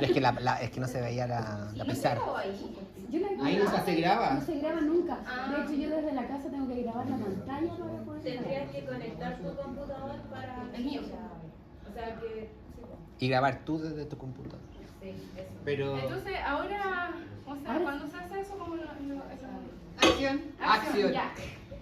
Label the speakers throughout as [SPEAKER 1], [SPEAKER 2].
[SPEAKER 1] Pero es que no se veía la pizarra.
[SPEAKER 2] Ahí nunca se graba.
[SPEAKER 3] No se graba nunca. De hecho, yo desde la casa tengo que grabar la pantalla para poder.
[SPEAKER 4] Tendrías que conectar tu computador para
[SPEAKER 3] el mío.
[SPEAKER 4] O sea que.
[SPEAKER 1] Y grabar tú desde tu computador.
[SPEAKER 4] Sí, eso.
[SPEAKER 2] Pero.
[SPEAKER 5] Entonces, ahora, o sea,
[SPEAKER 3] Ahora-
[SPEAKER 5] cuando se hace eso, como
[SPEAKER 2] Acción. Acción.
[SPEAKER 5] Ya.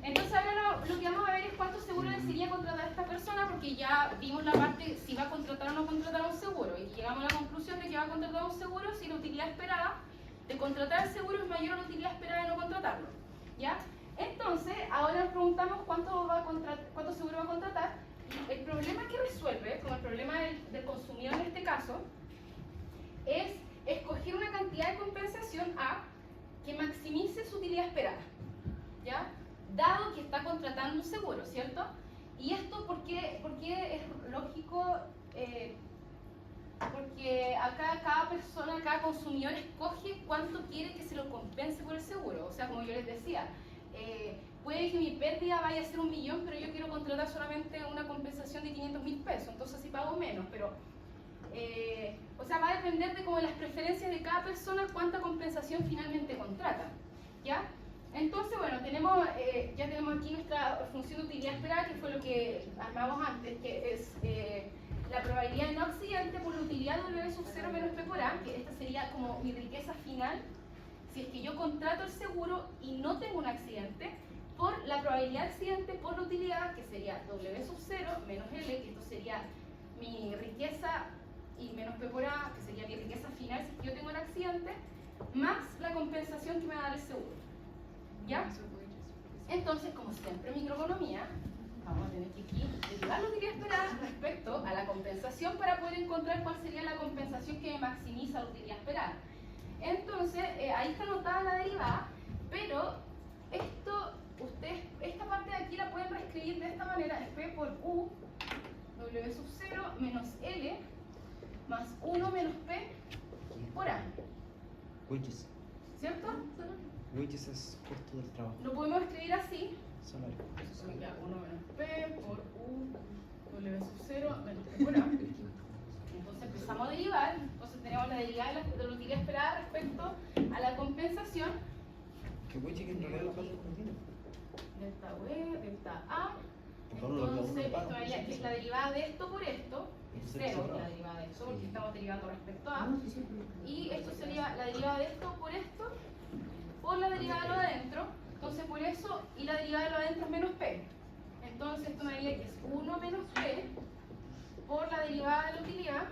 [SPEAKER 5] Entonces ahora lo que vamos a ver es cuánto seguro le sería contratar a esta persona, porque ya vimos la parte si va a contratar o no contratar un seguro, y llegamos a la conclusión de que va a contratar un seguro si la utilidad esperada de contratar el seguro es mayor a la utilidad esperada de no contratarlo. ¿Ya? Entonces, ahora nos preguntamos cuánto seguro va a contratar. Y el problema que resuelve, como el problema del consumidor en este caso, es escoger una cantidad de compensación A que maximice su utilidad esperada, ¿ya? Dado que está contratando un seguro, ¿cierto? Y esto, ¿por qué es lógico? Porque acá cada persona, cada consumidor escoge cuánto quiere que se lo compense por el seguro. O sea, como yo les decía, puede que mi pérdida vaya a ser 1 millón, pero yo quiero contratar solamente una compensación de 500.000 pesos, entonces sí pago menos, pero o sea, va a depender de como las preferencias de cada persona cuánta compensación finalmente contrata, ¿ya? Entonces, bueno, ya tenemos aquí nuestra función de utilidad esperada, que fue lo que armamos antes, que es la probabilidad de no accidente por la utilidad W sub 0 menos P por A, que esta sería como mi riqueza final, si es que yo contrato el seguro y no tengo un accidente, por la probabilidad de accidente por la utilidad, que sería W sub 0 menos L, que esto sería mi riqueza, y menos P por A, que sería mi riqueza final si es que yo tengo un accidente, más la compensación que me va a dar el seguro. ¿Ya? Entonces, como siempre en microeconomía, vamos a tener que aquí derivar la utilidad esperada respecto a la compensación para poder encontrar cuál sería la compensación que me maximiza la utilidad esperada. Entonces, ahí está anotada la derivada, pero esta parte de aquí la pueden reescribir de esta manera: es P por U, W sub 0 menos L, más 1 menos P por A.
[SPEAKER 2] Widgets.
[SPEAKER 5] ¿Cierto?
[SPEAKER 2] Widgets es costo del trabajo.
[SPEAKER 5] Lo podemos escribir así.
[SPEAKER 2] Salario.
[SPEAKER 5] Ya, 1 menos P por U, W sub 0 menos P por A. Entonces empezamos a derivar. Entonces tenemos la derivada de la utilidad esperada respecto a la compensación.
[SPEAKER 2] Que widget que en realidad lo paga como tiene.
[SPEAKER 5] Delta W, delta A.
[SPEAKER 2] Por favor,
[SPEAKER 5] Entonces,
[SPEAKER 2] lo paga.
[SPEAKER 5] esto haría que es la derivada de esto por esto. Es 0 la derivada de eso, porque estamos derivando respecto a. Y esto sería la derivada de esto por la derivada de lo de adentro. Entonces, por eso, y la derivada de lo de adentro es menos P. Entonces, esto me daría que es 1 menos P por la derivada de la utilidad,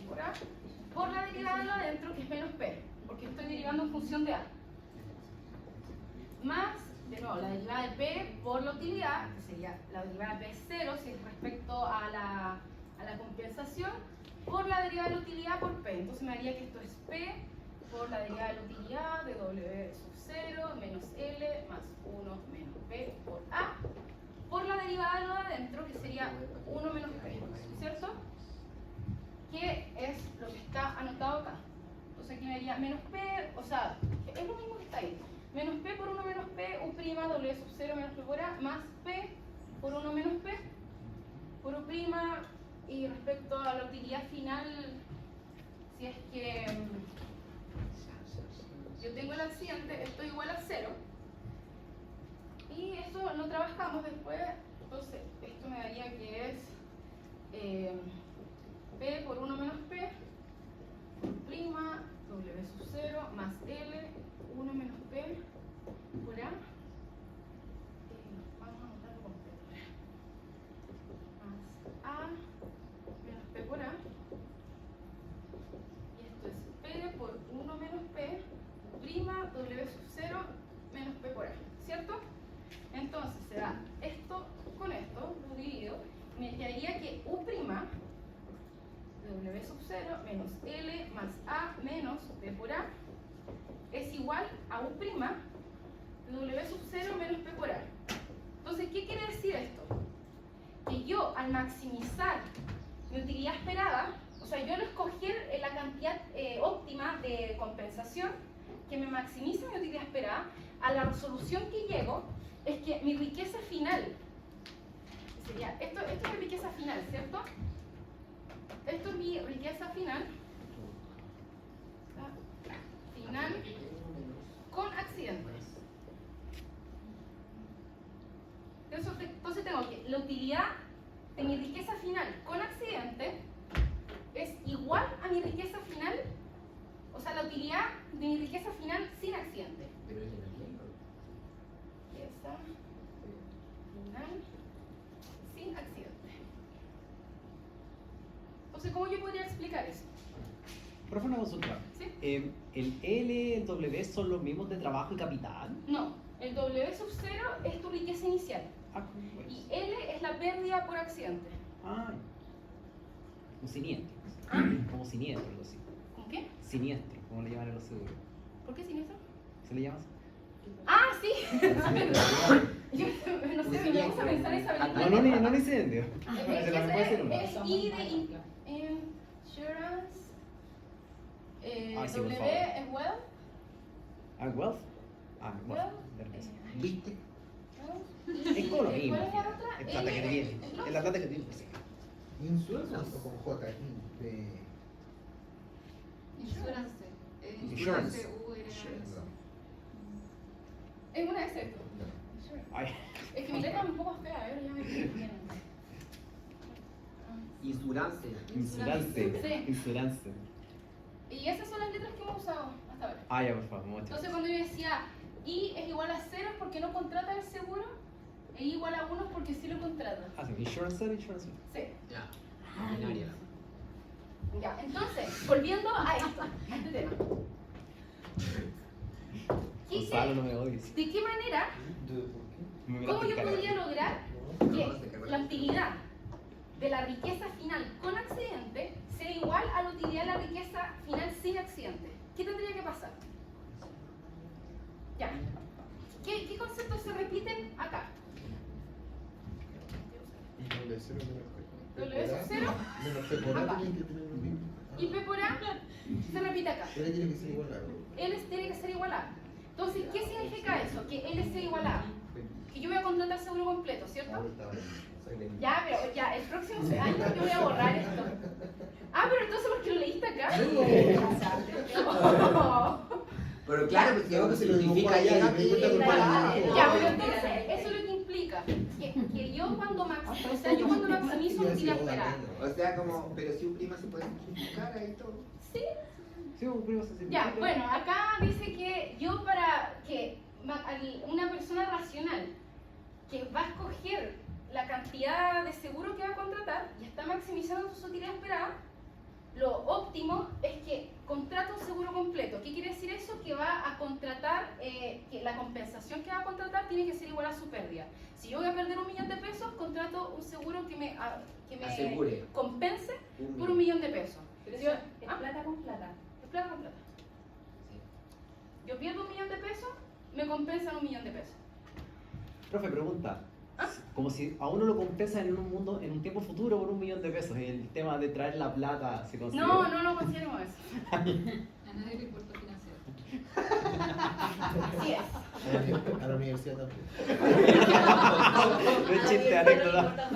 [SPEAKER 5] por A, por la derivada de lo de adentro, que es menos P, porque estoy derivando en función de A. Más, de nuevo, la derivada de P por la utilidad, que sería la derivada de P es 0 si es respecto a la compensación, por la derivada de la utilidad por P. Entonces me daría que esto es P por la derivada de la utilidad de W sub 0 menos L más 1 menos P por A, por la derivada de lo de adentro, que sería 1 menos P, ¿cierto? Que es lo que está anotado acá. Entonces aquí me daría menos P, o sea, es lo mismo que está ahí. Menos P por 1 menos P, U', W sub 0 menos P por A, más P por 1 menos P, por U', y respecto a la utilidad final, si es que yo tengo el accidente, esto es igual a 0, y eso lo trabajamos después. Entonces, esto me daría que es P por 1 menos P, prima, W sub 0, más L, 1 menos P por A. Vamos a anotarlo completo. Más A menos P por A. Y esto es P por 1 menos P, prima, W sub 0 menos P por A, ¿cierto? Entonces se da esto con esto, lo divido, me quedaría que U', W sub 0 menos L más A menos P por A es igual a U', W sub 0 menos P por A. Entonces, ¿qué quiere decir esto? Que yo, al maximizar mi utilidad esperada, o sea, yo al escoger la cantidad óptima de compensación que me maximiza mi utilidad esperada, a la resolución que llego es que mi riqueza final sería, esto es mi riqueza final, ¿cierto? Esto es mi riqueza final, utilidad de mi riqueza final con accidente es igual a mi riqueza final, o sea, la utilidad de mi riqueza final sin accidente. Riqueza final sin accidente. Entonces, ¿cómo yo podría explicar eso?
[SPEAKER 2] Profe, una consulta.
[SPEAKER 5] ¿Sí?
[SPEAKER 2] ¿El L y el W son los mismos de trabajo y capital?
[SPEAKER 5] No, el W sub 0 es tu riqueza inicial
[SPEAKER 2] Ah, pues.
[SPEAKER 5] y L es la pérdida por accidente.
[SPEAKER 2] Ah, un siniestro.
[SPEAKER 5] ¿Ah?
[SPEAKER 2] Como siniestro, algo así.
[SPEAKER 5] ¿Cómo qué?
[SPEAKER 2] Siniestro, como le llaman a los seguros.
[SPEAKER 5] ¿Por qué siniestro?
[SPEAKER 2] ¿Se le llama así?
[SPEAKER 5] Ah, sí. Yo no sé, me gusta pensar esa película.
[SPEAKER 2] No le incendio.
[SPEAKER 5] Es
[SPEAKER 2] Se la puede hacer una.
[SPEAKER 5] I de insurance.
[SPEAKER 2] Ay, sí, por
[SPEAKER 5] W
[SPEAKER 2] favor.
[SPEAKER 5] es wealth.
[SPEAKER 2] Ah, wealth. Ah,
[SPEAKER 5] Wealth.
[SPEAKER 2] wealth. de riqueza.
[SPEAKER 1] ¿Viste?
[SPEAKER 2] Es como lo mismo.
[SPEAKER 5] ¿Cuál es la otra?
[SPEAKER 2] Es plata que te viene. Es la plata que te viene.
[SPEAKER 6] Insurance o con J. De...
[SPEAKER 7] Insurance.
[SPEAKER 2] Insurance.
[SPEAKER 5] Es una de esas.
[SPEAKER 2] Ay,
[SPEAKER 5] Es que mi letra es un poco fea, ya me entienden.
[SPEAKER 1] Insurance.
[SPEAKER 2] insurance.
[SPEAKER 5] Sí.
[SPEAKER 2] Insurance.
[SPEAKER 5] Y esas son las letras que hemos usado hasta ahora.
[SPEAKER 2] Ah, ya, por favor, muchas
[SPEAKER 5] Entonces cuando yo decía I es igual a 0 porque no contrata el seguro, e I igual a 1 porque sí lo contrata.
[SPEAKER 2] Ah, sí, insurance, insurance.
[SPEAKER 5] Sí.
[SPEAKER 1] Ya. Binaria.
[SPEAKER 5] Ya, entonces, volviendo a esto, a este tema.
[SPEAKER 2] Gonzalo, no me odies.
[SPEAKER 5] ¿De qué manera,
[SPEAKER 2] Me
[SPEAKER 5] cómo
[SPEAKER 2] miraste
[SPEAKER 5] yo
[SPEAKER 2] el cara.
[SPEAKER 5] podría lograr que la utilidad de la riqueza final con accidente sea igual a la utilidad de la riqueza final sin accidente? ¿Qué tendría que pasar? Ya. ¿Qué conceptos se repiten acá?
[SPEAKER 6] W sub
[SPEAKER 5] 0
[SPEAKER 6] menos P por A tienen que tener lo mismo.
[SPEAKER 5] y P por A se repite acá.
[SPEAKER 6] L tiene que ser igual a
[SPEAKER 5] L tiene que ser igual a A. Entonces, ¿qué significa eso? Que L sea igual a A. Que yo voy a contratar seguro completo, ¿cierto? Ya, pero ya, el próximo año yo voy a borrar esto. Ah, pero entonces, ¿por qué lo leíste acá?
[SPEAKER 1] Pero claro, porque
[SPEAKER 6] Claro que se lo
[SPEAKER 1] significa
[SPEAKER 6] dibujó allá,
[SPEAKER 1] llegar
[SPEAKER 6] y me cuenta con
[SPEAKER 5] Ya,
[SPEAKER 6] cuál
[SPEAKER 5] pero entonces, eso es lo que implica. Que yo cuando maximizo mi utilidad esperada.
[SPEAKER 1] O sea, como, pero si un prima se puede simplificar ahí todo.
[SPEAKER 5] Sí.
[SPEAKER 2] Sí, un primo se
[SPEAKER 5] Ya,
[SPEAKER 2] simplifica.
[SPEAKER 5] bueno, acá dice que yo para que una persona racional que va a escoger la cantidad de seguro que va a contratar y está maximizando su utilidad esperada, lo óptimo es que contrata un seguro completo. ¿Qué quiere decir eso? Que va a contratar, que la compensación que va a contratar tiene que ser igual a su pérdida. Si yo voy a perder 1 millón de pesos, contrato un seguro que me
[SPEAKER 1] Asegure.
[SPEAKER 5] compense
[SPEAKER 1] Un
[SPEAKER 5] por 1 millón de pesos.
[SPEAKER 4] Pero
[SPEAKER 5] Si yo-
[SPEAKER 4] eso es
[SPEAKER 5] ¿Ah?
[SPEAKER 4] plata con plata.
[SPEAKER 5] Es plata con plata. Yo pierdo 1 millón de pesos, me compensan 1 millón de pesos.
[SPEAKER 2] Profe, pregunta.
[SPEAKER 5] ¿Ah?
[SPEAKER 2] Como si a uno lo compensa en un mundo, en un tiempo futuro por 1 millón de pesos. El tema de traer la plata se considera.
[SPEAKER 5] No consideremos eso.
[SPEAKER 7] A nadie le importa financiero.
[SPEAKER 5] Así es.
[SPEAKER 6] A la universidad también.
[SPEAKER 2] No es chiste, anécdota.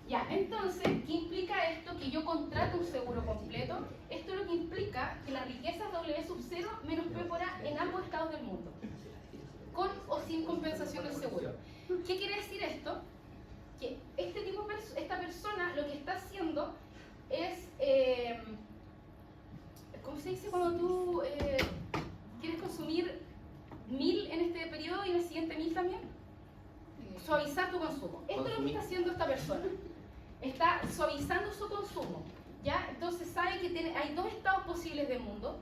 [SPEAKER 5] Ya, entonces, ¿qué implica esto? Que yo contrato un seguro completo. Esto es lo que implica que la riqueza es W sub 0 menos P por A en ambos estados del mundo. Con o sin compensación del seguro. ¿Qué quiere decir esto? Que esta persona lo que está haciendo es, ¿cómo se dice cuando tú quieres consumir 1000 en este periodo y en el siguiente 1000 también? Suavizar tu consumo. Esto es lo que está haciendo esta persona. Está suavizando su consumo. ¿Ya? Entonces sabe que hay 2 estados posibles del mundo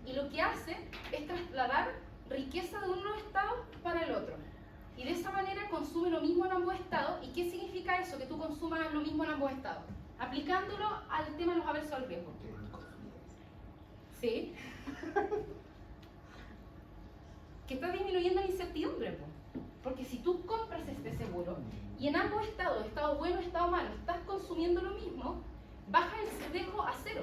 [SPEAKER 5] y lo que hace es trasladar riqueza de uno de los estados para el otro. Y de esa manera consume lo mismo en ambos estados. ¿Y qué significa eso? Que tú consumas lo mismo en ambos estados. Aplicándolo al tema de los aversos al riesgo. ¿Sí? Que está disminuyendo la incertidumbre, po. Porque si tú compras este seguro y en ambos estados, estado bueno, estado malo, estás consumiendo lo mismo, baja el riesgo a 0.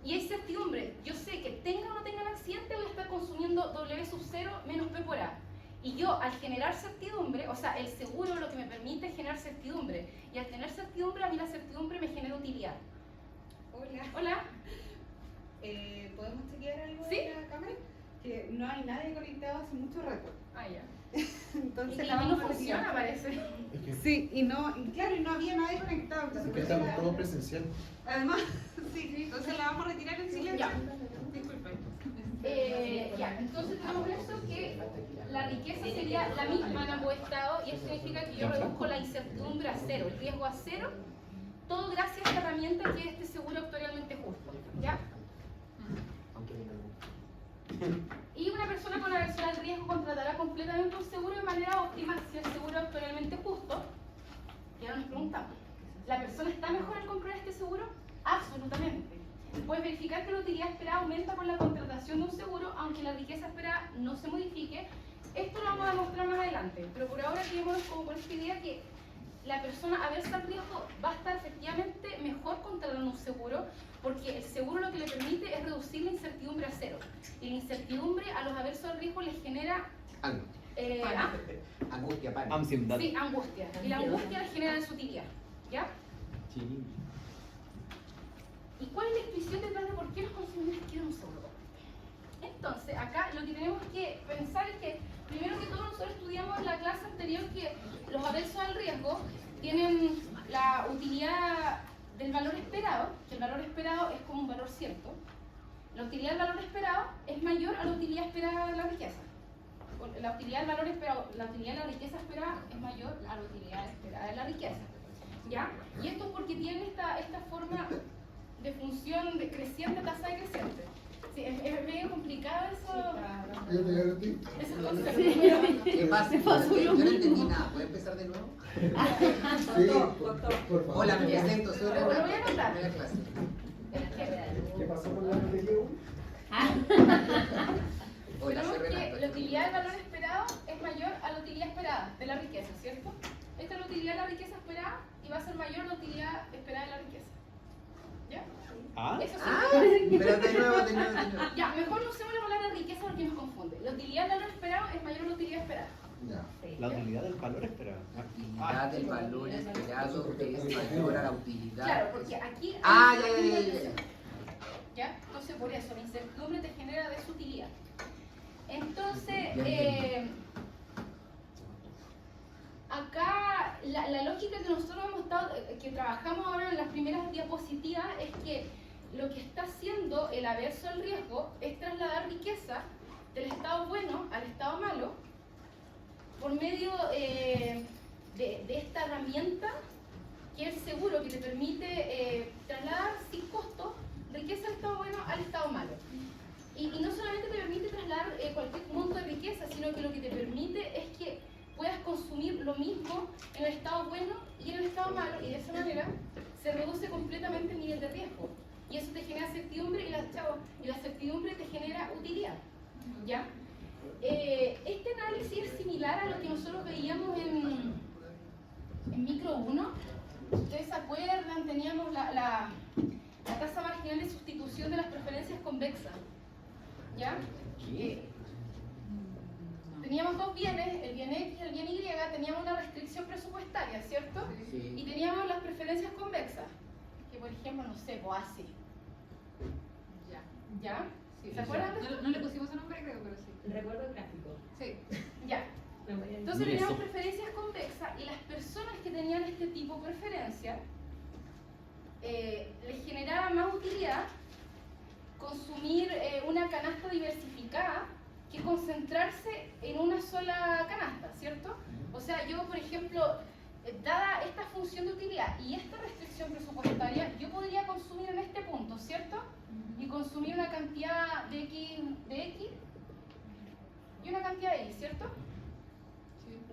[SPEAKER 5] Y hay certidumbre. Yo sé que tenga o no tenga el accidente, voy a estar consumiendo W sub 0 menos P por A. Y yo, al generar certidumbre, o sea, el seguro lo que me permite es generar certidumbre. Y al tener certidumbre, a mí la certidumbre me genera utilidad.
[SPEAKER 4] Hola.
[SPEAKER 5] Hola.
[SPEAKER 4] ¿Podemos chequear algo
[SPEAKER 5] ¿Sí?
[SPEAKER 4] de la cámara? Que no hay nadie conectado hace mucho rato.
[SPEAKER 5] Ah, ya. Y
[SPEAKER 8] Entonces
[SPEAKER 5] que
[SPEAKER 8] la
[SPEAKER 5] no
[SPEAKER 8] vamos a
[SPEAKER 5] funciona,
[SPEAKER 8] retirar.
[SPEAKER 5] parece.
[SPEAKER 6] Es que,
[SPEAKER 8] Sí, y claro, y no había nadie conectado. Entonces,
[SPEAKER 6] es que
[SPEAKER 8] por eso
[SPEAKER 6] estamos todos presencial.
[SPEAKER 8] además, sí, entonces la vamos a retirar en silencio.
[SPEAKER 5] Ya.
[SPEAKER 8] Disculpen.
[SPEAKER 5] Ya, entonces tenemos eso que la riqueza sería la misma en ambos estados y eso significa que yo reduzco la incertidumbre a cero, el riesgo a cero, todo gracias a esta herramienta que es este seguro actuarialmente justo. ¿Ya? Y una persona con aversión al riesgo contratará completamente un seguro de manera óptima si el seguro es actuarialmente justo. Y ahora nos preguntamos, ¿la persona está mejor al comprar este seguro? Absolutamente. Puedes verificar que la utilidad esperada aumenta con la contratación de un seguro, aunque la riqueza esperada no se modifique. Esto lo vamos a demostrar más adelante, pero por ahora quedémonos como con esta idea que la persona aversa al riesgo va a estar efectivamente mejor contratando un seguro, porque el seguro lo que le permite es reducir la incertidumbre a cero. Y la incertidumbre a los aversos al riesgo les genera
[SPEAKER 1] Angustia, pánico.
[SPEAKER 2] Ansiedad.
[SPEAKER 5] sí, angustia. Y la angustia les genera desutilidad. ¿Ya?
[SPEAKER 2] Sí.
[SPEAKER 5] ¿Y cuál es la intuición detrás de por qué los consumidores quieren un seguro? Entonces, acá lo que tenemos que pensar es que, primero que todo, nosotros estudiamos en la clase anterior que los aversos al riesgo tienen la utilidad del valor esperado, que el valor esperado es como un valor cierto. La utilidad del valor esperado es mayor a la utilidad esperada de la riqueza. La utilidad del valor esperado, la utilidad de la riqueza esperada es mayor a la utilidad esperada de la riqueza. ¿Ya? Y esto es porque tienen esta forma de función de creciente, tasa decreciente. Sí, es medio complicado eso.
[SPEAKER 6] Yo te garantí.
[SPEAKER 5] Esos conceptos.
[SPEAKER 1] ¿Qué pasa? Yo no entendí nada. ¿Puedo empezar de nuevo?
[SPEAKER 6] Sí, por favor.
[SPEAKER 1] Hola, me presento. Soy
[SPEAKER 5] Lo
[SPEAKER 1] Renato.
[SPEAKER 5] voy a contar.
[SPEAKER 1] Primera clase.
[SPEAKER 5] Es que
[SPEAKER 6] ¿Qué pasó con la de
[SPEAKER 1] Hola, soy
[SPEAKER 5] tenemos que
[SPEAKER 1] Renato.
[SPEAKER 5] la utilidad del valor esperado es mayor a la utilidad esperada de la riqueza, ¿cierto? Esta es la utilidad de la riqueza esperada y va a ser mayor la utilidad esperada de la riqueza. ¿Ya?
[SPEAKER 2] ¿Ah?
[SPEAKER 5] Eso
[SPEAKER 1] Ah,
[SPEAKER 5] significa...
[SPEAKER 1] pero de nuevo, de nuevo, de nuevo.
[SPEAKER 5] Ya, mejor no usemos la palabra riqueza porque nos confunde. La utilidad del valor esperado es mayor a la utilidad esperada.
[SPEAKER 6] Ya.
[SPEAKER 2] La utilidad del valor esperado.
[SPEAKER 1] La utilidad del valor esperado es mayor a la utilidad.
[SPEAKER 5] Claro, porque aquí...
[SPEAKER 1] Ah, ya.
[SPEAKER 5] ¿Ya? Entonces por eso, la incertidumbre te genera desutilidad. Entonces, acá la lógica que nosotros hemos estado, que trabajamos ahora en las primeras diapositivas es que lo que está haciendo el averso al riesgo es trasladar riqueza del estado bueno al estado malo por medio de esta herramienta que es el seguro, que te permite trasladar sin costo riqueza del estado bueno al estado malo. Y no solamente te permite trasladar cualquier monto de riqueza, sino que lo que te permite es que puedas consumir lo mismo en el estado bueno y en el estado malo, y de esa manera se reduce completamente el nivel de riesgo. Y eso te genera certidumbre y la certidumbre te genera utilidad. ¿Ya? Este análisis es similar a lo que nosotros veíamos en micro 1. Ustedes se acuerdan, teníamos la tasa marginal de sustitución de las preferencias convexas. ¿Ya? Teníamos dos bienes, el bien X y el bien Y, teníamos una restricción presupuestaria, ¿cierto?
[SPEAKER 1] Sí.
[SPEAKER 5] Y teníamos las preferencias convexas, que por ejemplo, no sé, así.
[SPEAKER 7] Ya.
[SPEAKER 5] ¿Ya?
[SPEAKER 7] Sí,
[SPEAKER 5] ¿Se acuerdan de esto?
[SPEAKER 7] No le pusimos ese nombre, creo, pero sí.
[SPEAKER 4] Recuerdo el gráfico.
[SPEAKER 7] Sí.
[SPEAKER 5] Ya. Entonces
[SPEAKER 2] Mire
[SPEAKER 5] teníamos
[SPEAKER 2] eso.
[SPEAKER 5] preferencias convexas y las personas que tenían este tipo de preferencia les generaba más utilidad consumir una canasta diversificada que concentrarse en una sola canasta, ¿cierto? O sea, yo, por ejemplo, dada esta función de utilidad y esta restricción presupuestaria, yo podría consumir en este punto, ¿cierto? Y consumir una cantidad de X y una cantidad de Y, ¿cierto?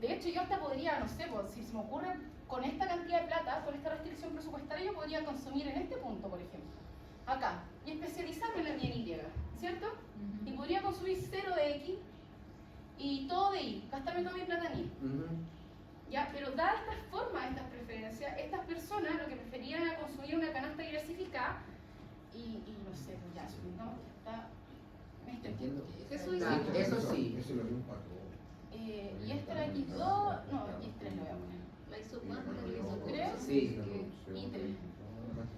[SPEAKER 5] De hecho, yo hasta podría, no sé, pues, si se me ocurre, con esta cantidad de plata, con esta restricción presupuestaria, yo podría consumir en este punto, por ejemplo, acá, y especializarme en el bien Y, ¿cierto? Y podría consumir 0 de X y todo de Y, gastarme toda mi plata en Y. ¿Ya? Pero dadas estas formas, estas preferencias, estas personas lo que preferían era consumir una canasta diversificada y no sé, pues ya, supongamos que está en este
[SPEAKER 1] Entiendo.
[SPEAKER 7] Eso
[SPEAKER 1] Sí,
[SPEAKER 7] dice.
[SPEAKER 1] eso sí.
[SPEAKER 6] Eso lo vi un Paco.
[SPEAKER 5] y este era X2, no, X3 lo voy a poner.
[SPEAKER 7] La hizo 4, la hizo
[SPEAKER 5] 3
[SPEAKER 1] Sí.
[SPEAKER 5] y 3.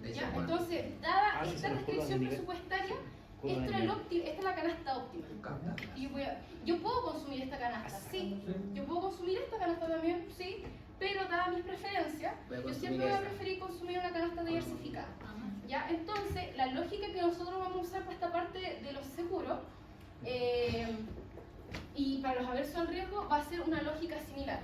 [SPEAKER 1] De hecho,
[SPEAKER 5] ¿Ya?
[SPEAKER 1] bueno.
[SPEAKER 5] Entonces, dada
[SPEAKER 2] Ah, sí,
[SPEAKER 5] esta
[SPEAKER 2] se nos fue
[SPEAKER 5] restricción
[SPEAKER 2] de nivel.
[SPEAKER 5] presupuestaria,
[SPEAKER 2] curva de
[SPEAKER 5] esta
[SPEAKER 2] nivel.
[SPEAKER 5] es la canasta óptima.
[SPEAKER 1] Capta.
[SPEAKER 5] Y yo puedo consumir esta canasta, sí. Yo puedo consumir esta canasta también, sí. Pero dadas mis preferencias,
[SPEAKER 1] Voy a
[SPEAKER 5] yo
[SPEAKER 1] consumir
[SPEAKER 5] siempre voy a
[SPEAKER 1] esa.
[SPEAKER 5] preferir consumir una canasta diversificada. ¿Ya? Entonces, la lógica que nosotros vamos a usar para esta parte de los seguros y para los aversos al riesgo va a ser una lógica similar.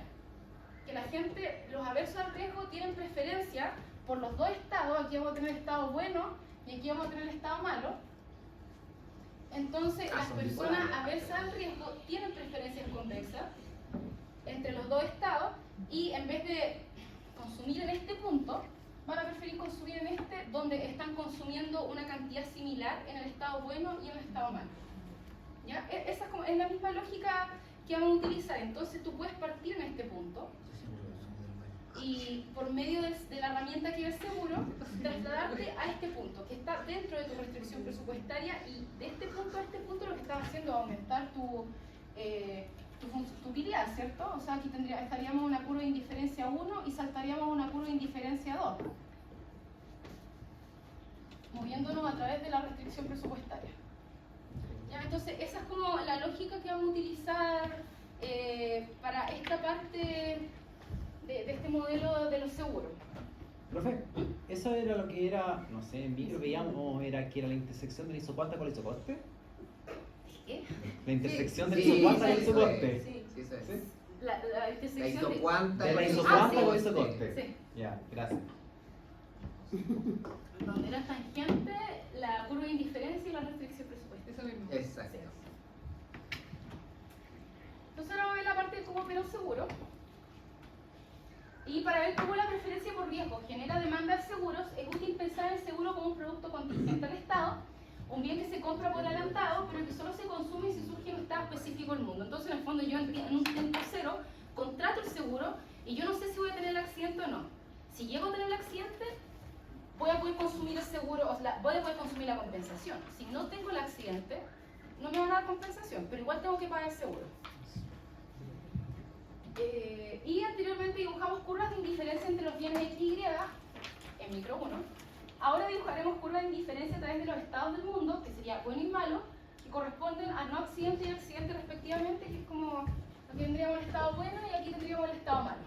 [SPEAKER 5] Que la gente, los aversos al riesgo tienen preferencia por los dos estados. Aquí vamos a tener el estado bueno y aquí vamos a tener el estado malo. Entonces, las
[SPEAKER 1] son
[SPEAKER 5] personas
[SPEAKER 1] bipolares.
[SPEAKER 5] aversas al riesgo tienen preferencias convexas entre los dos estados y en vez de consumir en este punto, van a preferir consumir en este donde están consumiendo una cantidad similar en el estado bueno y en el estado malo. ¿Ya? Esa es la misma lógica que vamos a utilizar. Entonces tú puedes partir en este punto y por medio de la herramienta que es el seguro, trasladarte a este punto, que está dentro de tu restricción presupuestaria, y de este punto a este punto lo que estás haciendo es aumentar tu utilidad, ¿cierto? O sea, aquí estaríamos en una curva de indiferencia 1 y saltaríamos a una curva de indiferencia 2, moviéndonos a través de la restricción presupuestaria. ¿Ya? Entonces, esa es como la lógica que vamos a utilizar para esta parte de este modelo de los seguros.
[SPEAKER 2] Profe, eso era lo que era, no sé, en micro veíamos, era que era la intersección de la isocuanta con la isocoste.
[SPEAKER 5] ¿Qué?
[SPEAKER 2] La intersección de la
[SPEAKER 1] Sí,
[SPEAKER 2] isocuanta con la
[SPEAKER 1] sí,
[SPEAKER 2] isocoste.
[SPEAKER 5] Sí.
[SPEAKER 1] Sí, eso es.
[SPEAKER 2] ¿Sí?
[SPEAKER 5] La
[SPEAKER 1] La
[SPEAKER 5] intersección
[SPEAKER 1] isocuanta.
[SPEAKER 2] De la
[SPEAKER 1] con
[SPEAKER 2] isocuanta
[SPEAKER 5] sí.
[SPEAKER 2] con la isocoste.
[SPEAKER 5] Sí.
[SPEAKER 2] Ya, gracias.
[SPEAKER 5] donde era tangente la curva de indiferencia y la restricción presupuestaria.
[SPEAKER 8] Eso mismo.
[SPEAKER 1] Exacto.
[SPEAKER 5] Entonces ahora vamos a ver la parte de cómo opera un seguro. Y para ver cómo la preferencia por riesgo genera demanda de seguros, es útil pensar en el seguro como un producto contingente al Estado, un bien que se compra por adelantado, pero que solo se consume si surge en un estado específico del mundo. Entonces, en el fondo, yo en un tiempo cero contrato el seguro y yo no sé si voy a tener el accidente o no. Si llego a tener el accidente, voy a poder consumir el seguro, o sea, voy a poder consumir la compensación. Si no tengo el accidente, no me van a dar compensación, pero igual tengo que pagar el seguro. Y anteriormente dibujamos curvas de indiferencia entre los bienes X y Y en micro 1. Ahora dibujaremos curvas de indiferencia a través de los estados del mundo, que sería bueno y malo, que corresponden a no accidente y accidente respectivamente, que es como aquí tendríamos el estado bueno y aquí tendríamos el estado malo.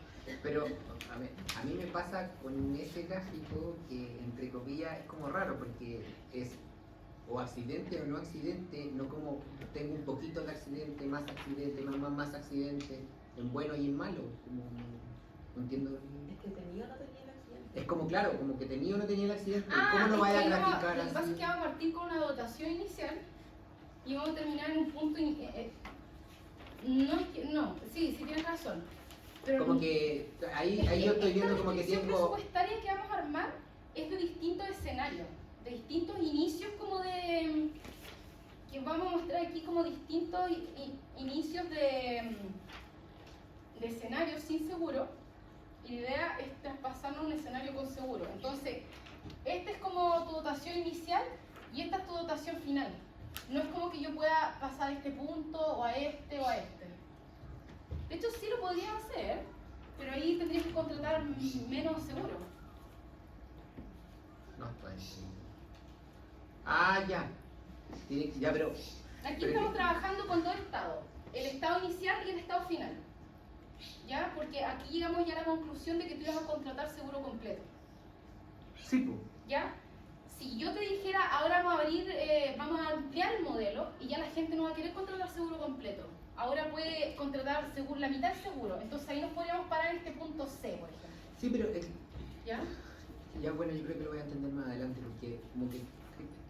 [SPEAKER 1] Pero a mí me pasa con ese gráfico que, entre comillas, es como raro porque es o accidente o no accidente, no como tengo un poquito de accidente, más accidente, en bueno y en malo. Como, no entiendo.
[SPEAKER 4] Es que tenía o no tenía el accidente.
[SPEAKER 1] Es como, claro, como que tenía o no tenía el accidente.
[SPEAKER 5] Ah,
[SPEAKER 1] ¿Cómo lo
[SPEAKER 5] es
[SPEAKER 1] vaya a
[SPEAKER 5] que
[SPEAKER 1] graficar
[SPEAKER 5] lo que pasa
[SPEAKER 1] así?
[SPEAKER 5] es que vamos a partir con una dotación inicial y vamos a terminar en un punto. No, sí tienes razón. Pero
[SPEAKER 1] Como que ahí yo estoy viendo como que
[SPEAKER 5] esta restricción
[SPEAKER 1] tengo.
[SPEAKER 5] presupuestaria que vamos a armar es de distintos escenarios, de distintos inicios, como de. Que vamos a mostrar aquí como distintos inicios de escenarios sin seguro. Y la idea es traspasarnos a un escenario con seguro. Entonces, esta es como tu dotación inicial y esta es tu dotación final. No es como que yo pueda pasar a este punto o a este o a este. De hecho, sí lo podría hacer, pero ahí tendrías que contratar menos seguro.
[SPEAKER 1] No, pues. Ah, ya. Ya, pero.
[SPEAKER 5] Aquí estamos trabajando con dos estados, el estado inicial y el estado final. ¿Ya? Porque aquí llegamos ya a la conclusión de que tú ibas a contratar seguro completo.
[SPEAKER 1] Sí, pues.
[SPEAKER 5] ¿Ya? Si yo te dijera, ahora vamos a ampliar el modelo y ya la gente no va a querer contratar seguro completo. Ahora puede contratar seguro, la mitad del seguro. Entonces ahí nos podríamos parar en este punto C, por ejemplo.
[SPEAKER 1] Sí, pero.
[SPEAKER 5] ¿Ya?
[SPEAKER 1] Ya, bueno, yo creo que lo voy a entender más adelante porque, como que.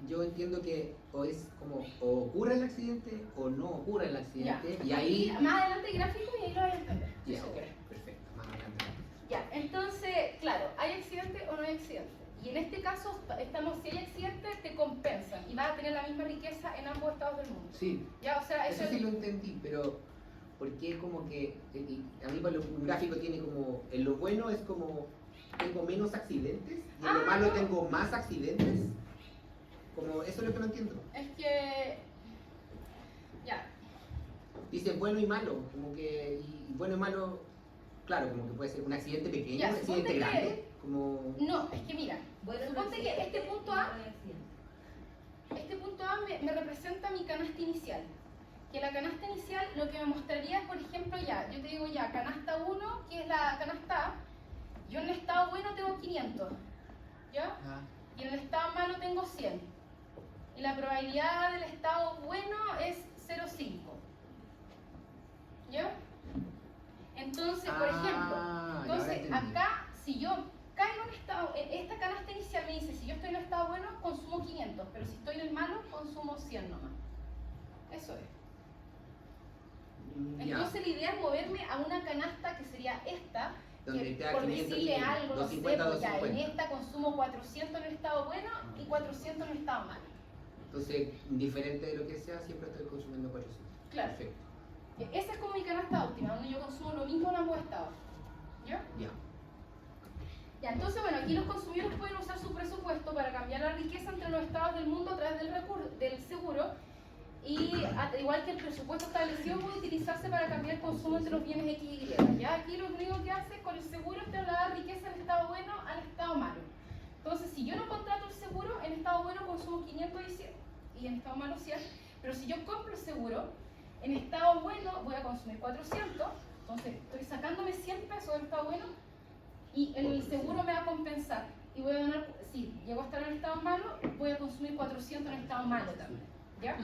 [SPEAKER 1] Yo entiendo que o es como o ocurre el accidente o no ocurre el accidente. Y ahí.
[SPEAKER 5] Más adelante el gráfico y ahí lo vas a entender. estoy
[SPEAKER 1] Ya, ok,
[SPEAKER 5] segura.
[SPEAKER 1] perfecto, más adelante.
[SPEAKER 5] Ya, entonces, claro, ¿hay accidente o no hay accidente? Y en este caso, si hay accidente, te compensan y vas a tener la misma riqueza en ambos estados del mundo.
[SPEAKER 1] Sí,
[SPEAKER 5] Ya, o sea,
[SPEAKER 1] eso sí lo entendí, pero porque como que a mí un gráfico tiene como, en lo bueno es como tengo menos accidentes y en lo malo
[SPEAKER 5] no.
[SPEAKER 1] tengo más accidentes. Como eso es lo que no entiendo.
[SPEAKER 5] Es que, ya,
[SPEAKER 1] Dice bueno y malo, como que y bueno y malo, claro, como que puede ser un accidente pequeño,
[SPEAKER 5] Ya,
[SPEAKER 1] un accidente
[SPEAKER 5] suponte que-
[SPEAKER 1] grande, como
[SPEAKER 5] no, es que mira,
[SPEAKER 4] Bueno,
[SPEAKER 5] suponte
[SPEAKER 4] no
[SPEAKER 5] que
[SPEAKER 4] accidente,
[SPEAKER 5] este punto A,
[SPEAKER 4] no hay accidente.
[SPEAKER 5] este punto A me representa mi canasta inicial. Que la canasta inicial lo que me mostraría es, por ejemplo, ya, yo te digo ya, canasta 1, que es la canasta A, yo en el estado bueno tengo 500, ¿ya? Y en el estado malo tengo 100. Y la probabilidad del estado bueno es 0,5. ¿Ya? Entonces, por ejemplo, entonces acá, si yo caigo en estado, esta canasta inicial me dice, si yo estoy en el estado bueno, consumo 500, pero si estoy en el malo, consumo 100 nomás. Eso es. Entonces la idea es moverme a una canasta que sería esta,
[SPEAKER 1] donde
[SPEAKER 5] que,
[SPEAKER 1] te da
[SPEAKER 5] por
[SPEAKER 1] 500,
[SPEAKER 5] decirle algo, no sé,
[SPEAKER 1] 250,
[SPEAKER 5] pues ya, en
[SPEAKER 1] 250.
[SPEAKER 5] esta consumo 400 en el estado bueno y 400 en el estado malo.
[SPEAKER 1] Entonces, indiferente de lo que sea, siempre estoy consumiendo 400.
[SPEAKER 5] Claro.
[SPEAKER 1] Perfecto.
[SPEAKER 5] Esa es como mi canasta óptima, donde yo consumo lo mismo en ambos estados. ¿Ya?
[SPEAKER 1] Ya.
[SPEAKER 5] Ya, entonces, bueno, aquí los consumidores pueden usar su presupuesto para cambiar la riqueza entre los estados del mundo a través del seguro. Y igual que el presupuesto establecido puede utilizarse para cambiar el consumo entre los bienes X y Y. Ya aquí lo único que hace con el seguro es trasladar riqueza del estado bueno al estado malo. Entonces, si yo no contrato el seguro, en estado bueno consumo 500 y 100, y en estado malo 100. Pero si yo compro el seguro, en estado bueno voy a consumir 400, entonces estoy sacándome 100 pesos del estado bueno y el seguro me va a compensar. Y voy a ganar, si llego a estar en el estado malo, voy a consumir 400 en el estado malo también. ¿Ya?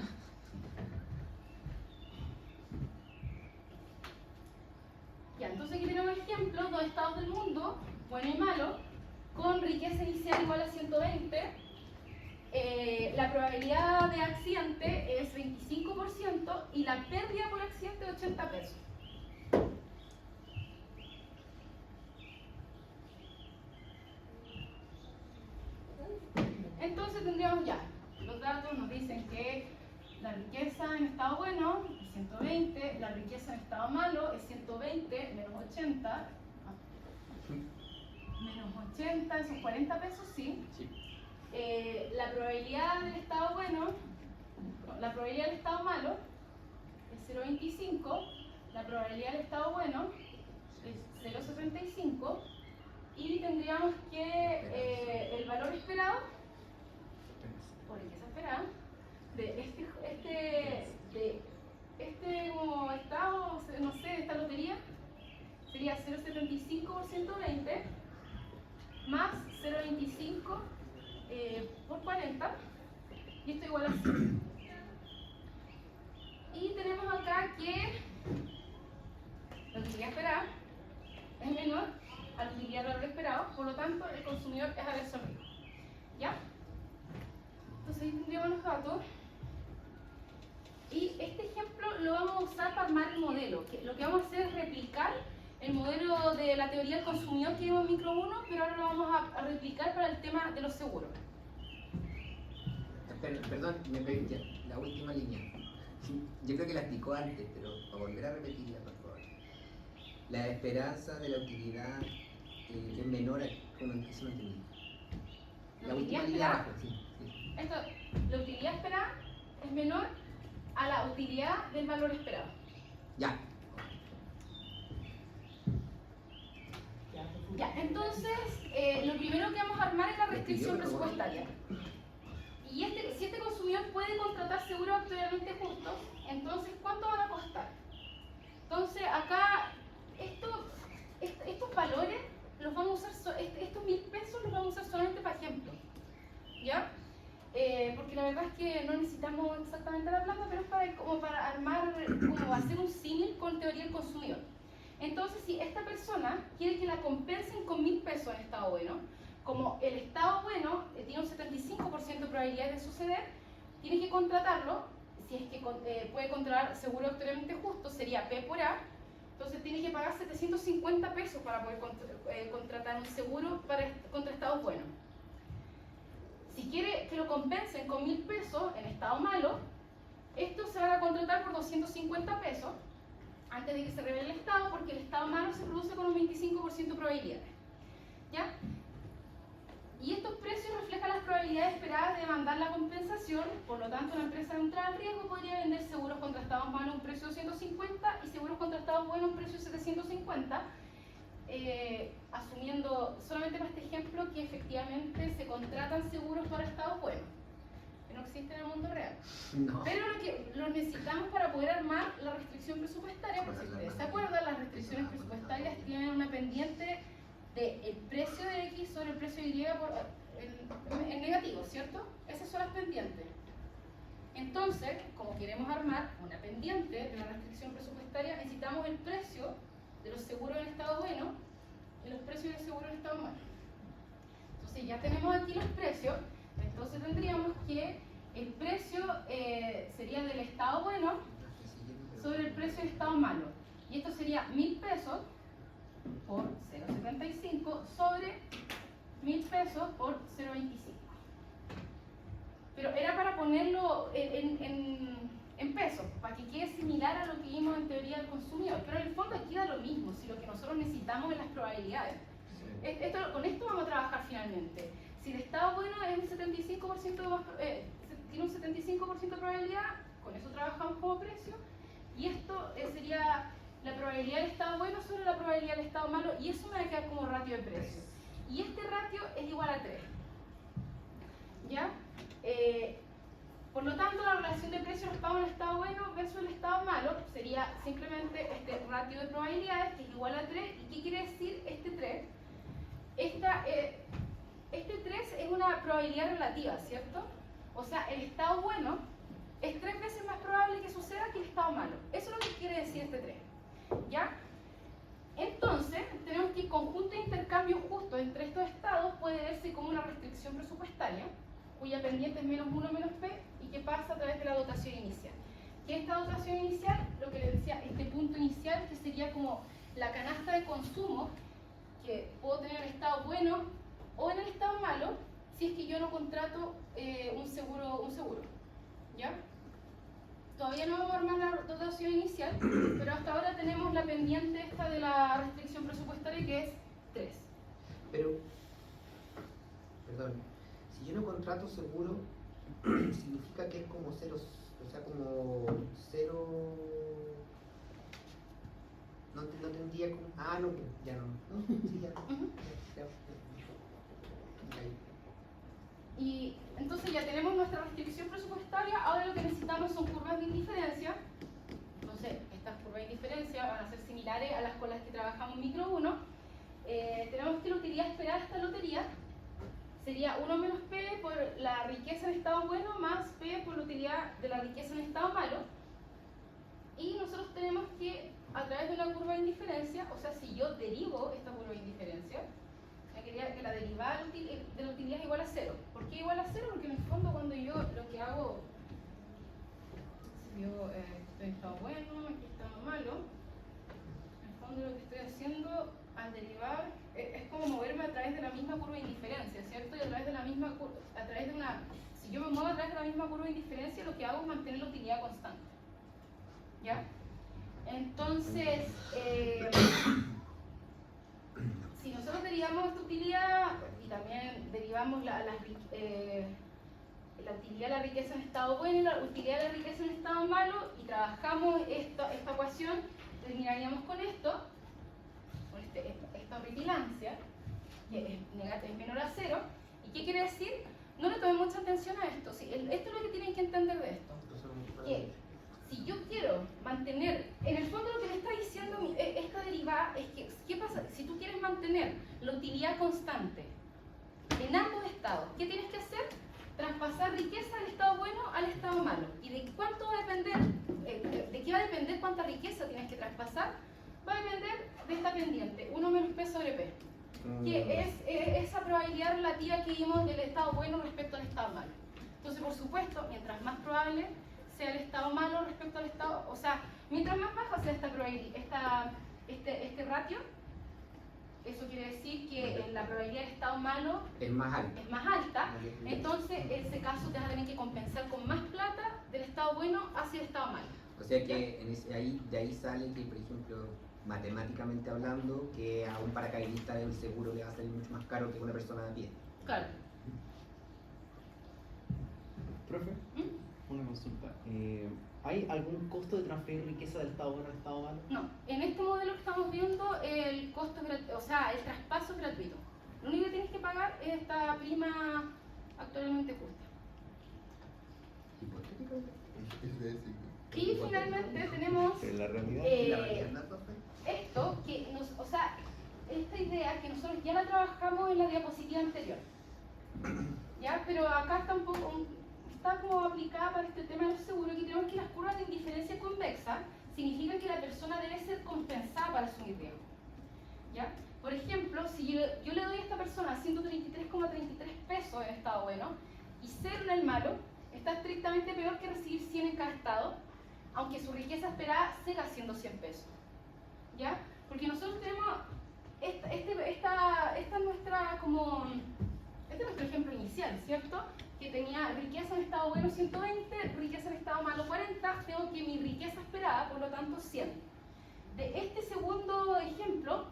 [SPEAKER 5] Ya, entonces aquí tenemos ejemplos, dos estados del mundo, bueno y malo, con riqueza inicial igual a 120. La probabilidad de accidente es 25% y la pérdida por accidente es 80 pesos. Entonces tendríamos ya, los datos nos dicen que la riqueza en estado bueno es 120, la riqueza en estado malo es 120 menos 80, menos 80, esos 40 pesos, sí. La probabilidad del estado bueno, la probabilidad del estado malo es 0,25, la probabilidad del estado bueno es 0,75 y tendríamos que el valor esperado, por riqueza esperada, de este como estado, no sé, de esta lotería, sería 0,75 por 120 más 0,25 por 40, y esto igual a 100. Y tenemos acá que la utilidad esperada es menor a la utilidad del valor esperado, por lo tanto el consumidor es averso al riesgo. ¿Ya? Entonces ahí tendríamos los datos. Y este ejemplo lo vamos a usar para armar el modelo. Lo que vamos a hacer es replicar el modelo de la teoría del consumidor que vimos en micro 1, pero ahora lo vamos a replicar para el tema de los seguros.
[SPEAKER 1] Perdón, me perdí ya, la última línea. Yo creo que la explicó antes, pero para volver a repetirla, por favor. La esperanza de la utilidad es menor a... Bueno, eso no entendí. La última línea abajo, sí.
[SPEAKER 5] Esto, la utilidad esperada es menor a la utilidad del valor esperado.
[SPEAKER 1] Ya.
[SPEAKER 5] Ya, entonces, lo primero que vamos a armar es la restricción presupuestaria. Y si este consumidor puede contratar seguros actuarialmente justos, entonces, ¿cuánto van a costar? Entonces, acá, estos valores los vamos a usar, estos 1000 pesos los vamos a usar solamente para ejemplo. ¿Ya? Porque la verdad es que no necesitamos exactamente la plata, pero es como para armar, como hacer un símil con teoría del consumidor. Entonces, si esta persona quiere que la compensen con 1000 pesos en estado bueno, como el estado bueno tiene un 75% de probabilidad de suceder, tiene que contratarlo. Si es que puede contratar seguro actuarialmente justo, sería P por A. Entonces tiene que pagar 750 pesos para poder contratar un seguro contra estados buenos. Si quiere que lo compensen con 1000 pesos en estado malo, estos se van a contratar por 250 pesos antes de que se revele el estado, porque el estado malo se produce con un 25% de probabilidades. ¿Ya? Y estos precios reflejan las probabilidades esperadas de demandar la compensación. Por lo tanto, una empresa neutral al riesgo podría vender seguros contra estados malos a un precio de 150 y seguros contra estados buenos a un precio de 750, asumiendo solamente para este ejemplo que efectivamente se contratan seguros para estados buenos. no existe en el mundo real.
[SPEAKER 1] No.
[SPEAKER 5] Pero lo necesitamos para poder armar la restricción presupuestaria, porque si ustedes se acuerdan, las restricciones presupuestarias tienen una pendiente del precio de X sobre el precio de Y en negativo, ¿cierto? Esas son las pendientes. Entonces, como queremos armar una pendiente de la restricción presupuestaria, necesitamos el precio de los seguros en estado bueno y los precios de seguros en estado malo. Entonces ya tenemos aquí los precios, entonces tendríamos que el precio sería del estado bueno sobre el precio del estado malo. Y esto sería 1.000 pesos por 0,75 sobre 1.000 pesos por 0,25. Pero era para ponerlo en pesos, para que quede similar a lo que vimos en teoría del consumidor. Pero en el fondo aquí da lo mismo, si lo que nosotros necesitamos es las probabilidades. Con esto vamos a trabajar finalmente. Si el estado bueno es un 75% de más, tiene un 75% de probabilidad, con eso trabajamos como precio. Y esto sería la probabilidad del estado bueno sobre la probabilidad del estado malo, y eso me va a quedar como ratio de precio. Y este ratio es igual a 3. ¿Ya? Por lo tanto, la relación de precios respecto al estado bueno versus el estado malo sería simplemente este ratio de probabilidades, que es igual a 3. ¿Y qué quiere decir este 3? Este 3 es una probabilidad relativa, ¿cierto? O sea, el estado bueno es 3 veces más probable que suceda que el estado malo. Eso es lo que quiere decir este 3. ¿Ya? Entonces, tenemos que el conjunto de intercambio justo entre estos estados puede verse como una restricción presupuestaria, cuya pendiente es menos 1 menos P, y que pasa a través de la dotación inicial. ¿Qué es esta dotación inicial? Lo que les decía, este punto inicial, que sería como la canasta de consumo que puedo tener en el estado bueno o en el estado malo, si es que yo no contrato un seguro. ¿Ya? Todavía no vamos a armar la dotación inicial, pero hasta ahora tenemos la pendiente esta de la restricción presupuestaria, que es 3.
[SPEAKER 1] Pero, perdón, si yo no contrato seguro, significa que es como cero, o sea, como cero. No tendría como. Ah, no, ya no. No, sí, ya. Ya.
[SPEAKER 5] Y entonces ya tenemos nuestra restricción presupuestaria. Ahora lo que necesitamos son curvas de indiferencia. Entonces, estas curvas de indiferencia van a ser similares a las con las que trabajamos en micro 1. Tenemos que la utilidad esperada de esta lotería sería 1 menos P por la riqueza en estado bueno más P por la utilidad de la riqueza en estado malo. Y nosotros tenemos que, a través de una curva de indiferencia, o sea, si yo derivo esta curva de indiferencia, me quería que la derivada de la utilidad es igual a 0. ¿Por qué igual a 0? Porque en el fondo cuando yo lo que hago, si yo estoy en estado bueno, aquí está malo, en el fondo lo que estoy haciendo al derivar es como moverme a través de la misma curva de indiferencia, ¿cierto? Y a través de la misma si yo me muevo a través de la misma curva de indiferencia, lo que hago es mantener la utilidad constante. ¿Ya? Entonces, si nosotros derivamos esta utilidad y también derivamos la utilidad de la riqueza en estado bueno y la utilidad de la riqueza en estado malo, y trabajamos esta ecuación, terminaríamos con esto, con esta horripilancia, que es menor a 0. ¿Y qué quiere decir? No le tomen mucha atención a esto. Sí, esto es lo que tienen que entender de esto. Que si yo quiero mantener, en el fondo lo que me está diciendo esta derivada es que, ¿qué pasa? Si tú quieres mantener la utilidad constante en ambos estados, ¿qué tienes que hacer? Traspasar riqueza del estado bueno al estado malo. ¿Y de cuánto va a depender? ¿De qué va a depender cuánta riqueza tienes que traspasar? Va a depender de esta pendiente, 1 menos P sobre P, que es esa probabilidad relativa que vimos del estado bueno respecto al estado malo. Entonces, por supuesto, mientras más probable sea el estado malo respecto al estado, o sea, mientras más baja sea esta probabilidad, este ratio, eso quiere decir que la probabilidad del estado malo
[SPEAKER 1] es más alta.
[SPEAKER 5] Entonces en ese caso te vas a tener que compensar con más plata del estado bueno hacia el estado malo.
[SPEAKER 1] O sea que de ahí sale que, por ejemplo, matemáticamente hablando, que a un paracaidista de un seguro le va a salir mucho más caro que a una persona de a pie.
[SPEAKER 5] Claro.
[SPEAKER 2] Profe, una consulta. ¿Hay algún costo de transferir riqueza del estado bueno al estado malo?
[SPEAKER 5] No, en este modelo que estamos viendo el costo es gratuito, o sea, el traspaso es gratuito. Lo único que tienes que pagar es esta prima actualmente justa. Y finalmente tenemos
[SPEAKER 2] En la realidad.
[SPEAKER 1] ¿Y la variedad, profe?
[SPEAKER 5] esto, que o sea, esta idea que nosotros ya la trabajamos en la diapositiva anterior. ¿Ya? Pero acá está un poco, está como aplicada para este tema de los seguros, que tenemos que las curvas de indiferencia convexa significan que la persona debe ser compensada para asumir riesgo. ¿Ya? Por ejemplo, si yo le doy a esta persona 133,33 pesos en estado bueno y 0 en el malo, está estrictamente peor que recibir 100 en cada estado, aunque su riqueza esperada siga siendo 100 pesos. ¿Ya? Porque nosotros tenemos, esta es nuestra como, este es nuestro ejemplo inicial, ¿cierto? Que tenía riqueza en estado bueno 120, riqueza en estado malo 40, tengo que mi riqueza esperada, por lo tanto 100. De este segundo ejemplo,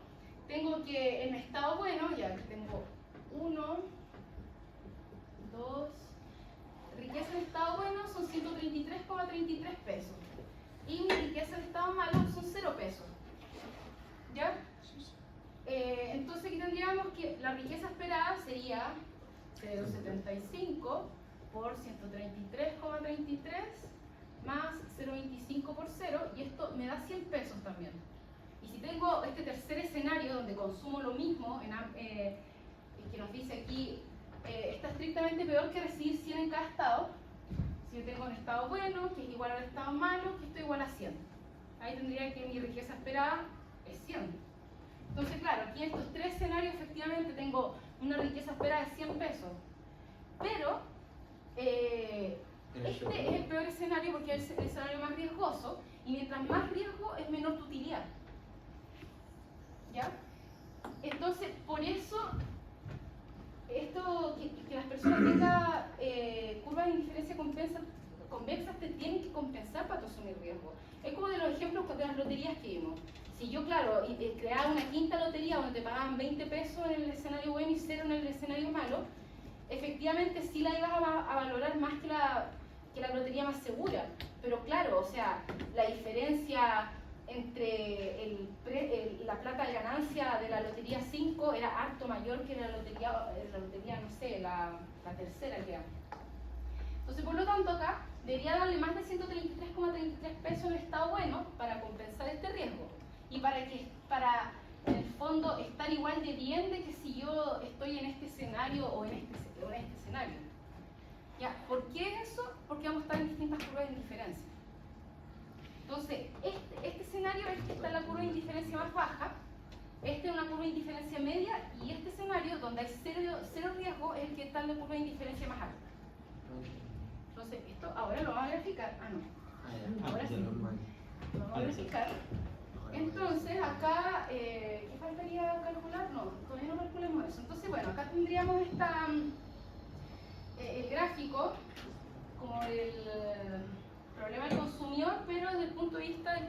[SPEAKER 5] tengo que en estado bueno, ya que tengo 1, 2, riqueza en estado bueno son 133,33 pesos. Y mi riqueza en estado malo son 0 pesos. ¿Ya? Entonces aquí tendríamos que la riqueza esperada sería 0,75 por 133,33 más 0,25 por 0, y esto me da 100 pesos también. Y si tengo este tercer escenario donde consumo lo mismo, que nos dice aquí, está estrictamente peor que recibir 100 en cada estado. Si yo tengo un estado bueno, que es igual al estado malo, que esto es igual a 100. Ahí tendría que mi riqueza esperada es 100. Entonces, claro, aquí en estos tres escenarios efectivamente tengo una riqueza esperada de 100 pesos. Pero este es el peor escenario porque es el escenario más riesgoso, y mientras más riesgo es menor tu utilidad. ¿Ya? Entonces, por eso, esto que las personas tengan curvas de indiferencia convexas te tienen que compensar para tu asumir riesgo. Es como de los ejemplos de las loterías que vimos. Si yo, claro, creaba una quinta lotería donde te pagaban 20 pesos en el escenario bueno y 0 en el escenario malo, efectivamente sí la ibas a valorar más que la lotería más segura. Pero claro, o sea, la diferencia entre la plata de ganancia de la lotería 5 era harto mayor que la lotería no sé, la tercera que era. Entonces, por lo tanto, acá debería darle más de 133,33 pesos en estado bueno para compensar este riesgo. Y para en el fondo estar igual de bien de que si yo estoy en este escenario o en este escenario. ¿Ya? ¿Por qué eso? Porque vamos a estar en distintas curvas de indiferencia. Entonces, este escenario es que está en la curva de indiferencia más baja, este es una curva de indiferencia media, y este escenario, donde hay cero riesgo, es el que está en la curva de indiferencia más alta. Entonces, esto ahora lo vamos a verificar. Ah, no. Ahora sí. Lo vamos a verificar. Entonces, acá, ¿qué faltaría calcular? No, todavía no calculemos eso. Entonces, bueno, acá tendríamos el gráfico como el problema del consumidor, pero desde el punto de vista del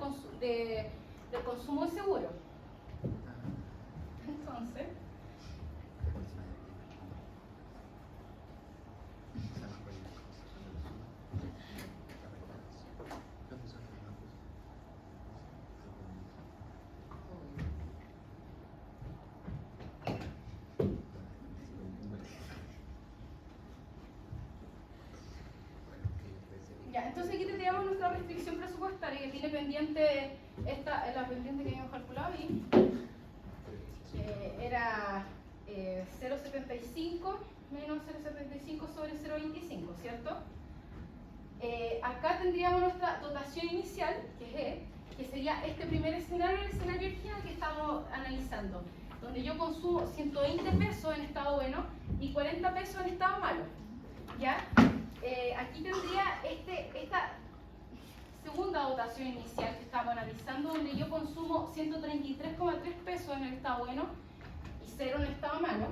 [SPEAKER 5] consumo de seguro. Entonces, ya, entonces aquí tendríamos nuestra restricción presupuestaria que tiene pendiente la pendiente que habíamos calculado ahí. Era 0,75 menos 0,75 sobre 0,25, ¿cierto? Acá tendríamos nuestra dotación inicial, que es E, que sería este primer escenario, el escenario original que estamos analizando, donde yo consumo 120 pesos en estado bueno y 40 pesos en estado malo. ¿Ya? Aquí tendría esta segunda dotación inicial que estamos analizando, donde yo consumo 133,3 pesos en el estado bueno y 0 en el estado malo.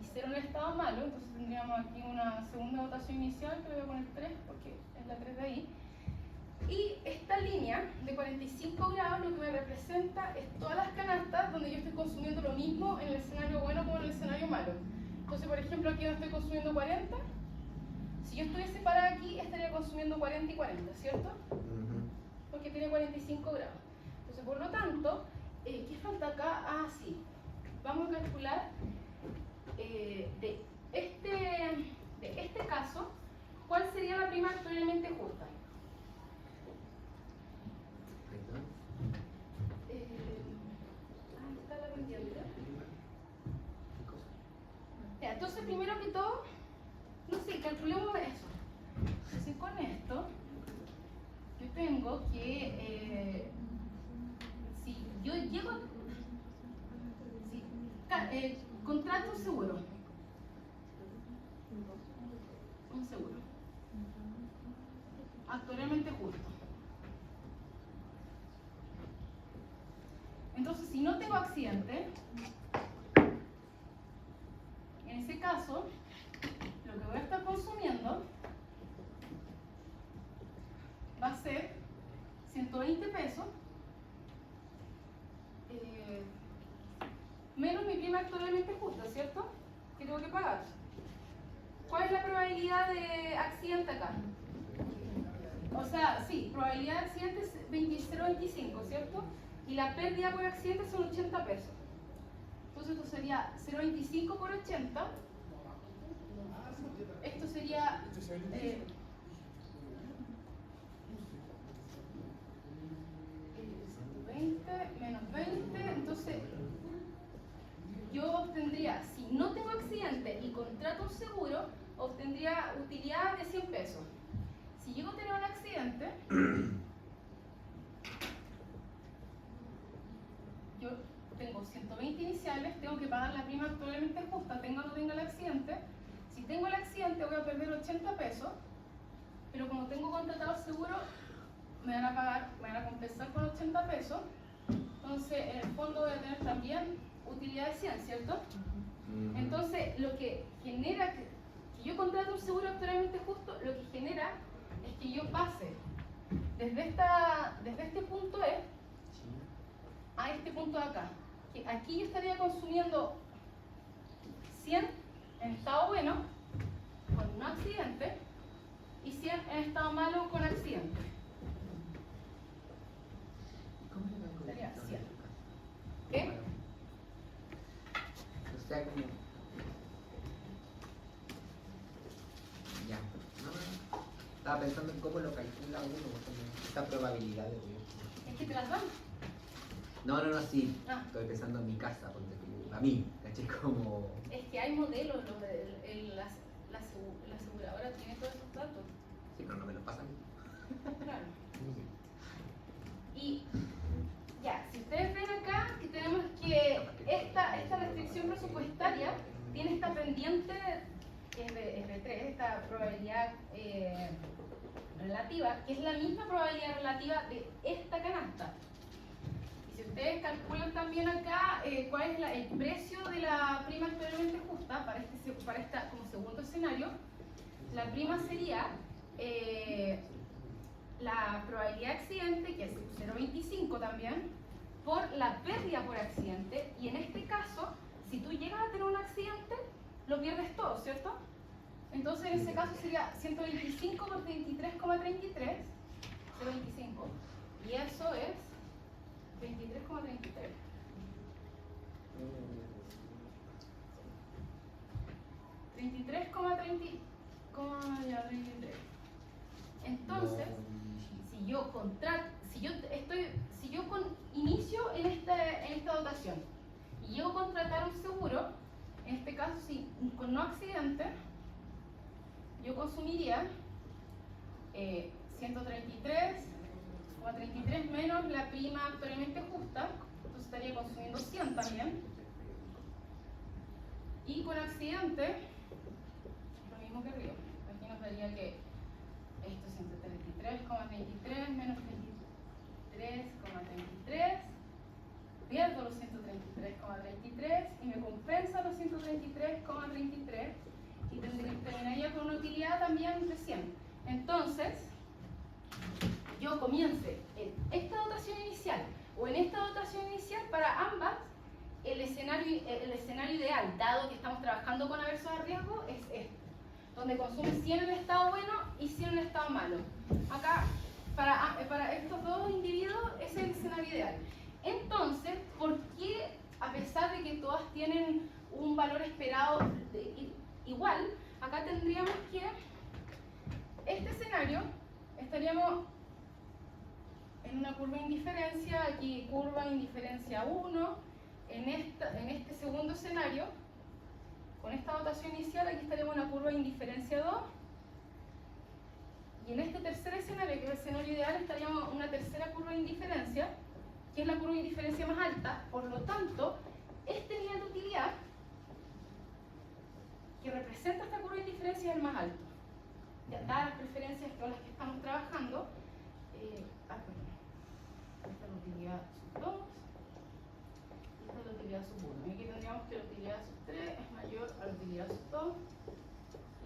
[SPEAKER 5] Y 0 en el estado malo, entonces tendríamos aquí una segunda dotación inicial, que voy a poner 3 porque es la 3 de ahí. Y esta línea de 45 grados lo que me representa es todas las canastas donde yo estoy consumiendo lo mismo en el escenario bueno como en el escenario malo. Entonces, por ejemplo, aquí donde estoy consumiendo 40, si yo estuviese parada aquí, estaría consumiendo 40 y 40, ¿cierto? Porque tiene 45 grados. Entonces, por lo tanto, ¿qué falta acá? Ah, sí. Vamos a calcular de este caso, actuarialmente justa.
[SPEAKER 1] Perdón.
[SPEAKER 5] Está la pendiente. Ya, entonces primero que todo, no sé, calculemos eso. Entonces con esto, yo tengo que, si yo llego, si contrato un seguro, actuarialmente justo. Entonces, si no tengo accidente, en ese caso, lo que voy a estar consumiendo va a ser 120 pesos menos mi prima actualmente justa, ¿cierto? Que tengo que pagar. ¿Cuál es la probabilidad de accidente acá? O sea, sí, probabilidad de accidente es 0,25, ¿cierto? Y la pérdida por accidente son 80 pesos. Entonces esto sería 0,25 por 80. Esto sería 120 menos 20. Entonces yo obtendría, si no tengo accidente y contrato un seguro, obtendría utilidad de 100 pesos. Si llego a tener un accidente, yo tengo 120 iniciales, tengo que pagar la prima actualmente justa, tenga o no tenga el accidente. Si tengo el accidente voy a perder 80 pesos, pero como tengo contratado el seguro, me van a pagar, me van a compensar con 80 pesos. Entonces, en el fondo voy a tener también utilidad de 100, ¿cierto? Entonces, lo que genera que yo contrate un seguro actualmente justo, lo que genera es que yo pase desde este punto E a este punto de acá. Que aquí yo estaría consumiendo 100 en estado bueno, con no accidente, y 100 en estado malo, con accidente. Sería 100. ¿Qué?
[SPEAKER 1] O sea, como... Ya. No. Estaba pensando en cómo lo calcula uno, como esta probabilidad de
[SPEAKER 5] Es que te las dan.
[SPEAKER 1] No, sí.
[SPEAKER 5] Ah.
[SPEAKER 1] Estoy pensando en mi casa, ponte tú, a mí, ¿caché? Como...
[SPEAKER 5] Es que hay modelos, la aseguradora tiene todos esos datos.
[SPEAKER 1] Sí, pero no me lo pasan.
[SPEAKER 5] Claro. Y ya, si ustedes ven acá que tenemos que esta restricción presupuestaria tiene esta pendiente R3, esta probabilidad relativa, que es la misma probabilidad relativa de esta canasta. Y si ustedes calculan también acá cuál es el precio de la prima actualmente justa para esta como segundo escenario, la prima sería la probabilidad de accidente, que es 0,25 también, por la pérdida por accidente, y en este caso, si tú llegas a tener un accidente, lo pierdes todo, ¿cierto? Entonces en ese caso sería 125 por 23,33, 0,25, y eso es 23,33. Entonces, si yo inicio en esta dotación y llego a contratar un seguro, en este caso con no accidente, yo consumiría 133,33 menos la prima actualmente justa, entonces estaría consumiendo 100 también. Y con accidente, lo mismo que arriba. Aquí nos daría que esto es 133,33 menos 23,33. Pierdo los 133,33 y me compensa los 133,33 y terminaría con una utilidad también de 100. Entonces, yo comience en esta dotación inicial o en esta dotación inicial, para ambas, el escenario ideal, dado que estamos trabajando con aversos a riesgo, es este, donde consume 100 en estado bueno y 100 en estado malo. Acá, para estos dos individuos, ese es el escenario ideal. Entonces, ¿por qué, a pesar de que todas tienen un valor esperado igual, acá tendríamos que este escenario curva de indiferencia, aquí curva de indiferencia 1, en este segundo escenario, con esta dotación inicial, aquí estaríamos en una curva de indiferencia 2, y en este tercer escenario, que es el escenario ideal, estaríamos en una tercera curva de indiferencia, que es la curva de indiferencia más alta. Por lo tanto, este nivel de utilidad que representa esta curva de indiferencia es el más alto. Ya, dadas las preferencias con las que estamos trabajando, perdón. Esta es la utilidad sub 2, y esta es la utilidad sub 1. Y aquí tendríamos que la utilidad sub 3 es mayor a la utilidad sub 2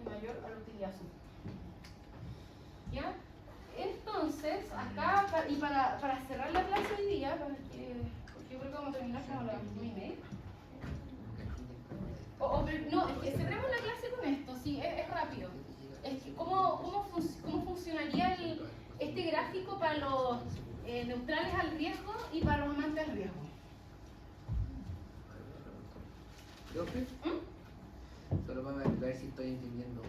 [SPEAKER 5] y mayor a la utilidad sub 1. ¿Ya? Entonces, acá, y para cerrar la clase hoy día, porque yo creo que vamos a terminar con las 9:30. No, cerremos la clase con esto, sí, es rápido. Es que ¿cómo funcionaría este gráfico para los neutrales al riesgo y para los amantes al riesgo?
[SPEAKER 1] ¿Profe? Solo para ver si estoy entendiendo.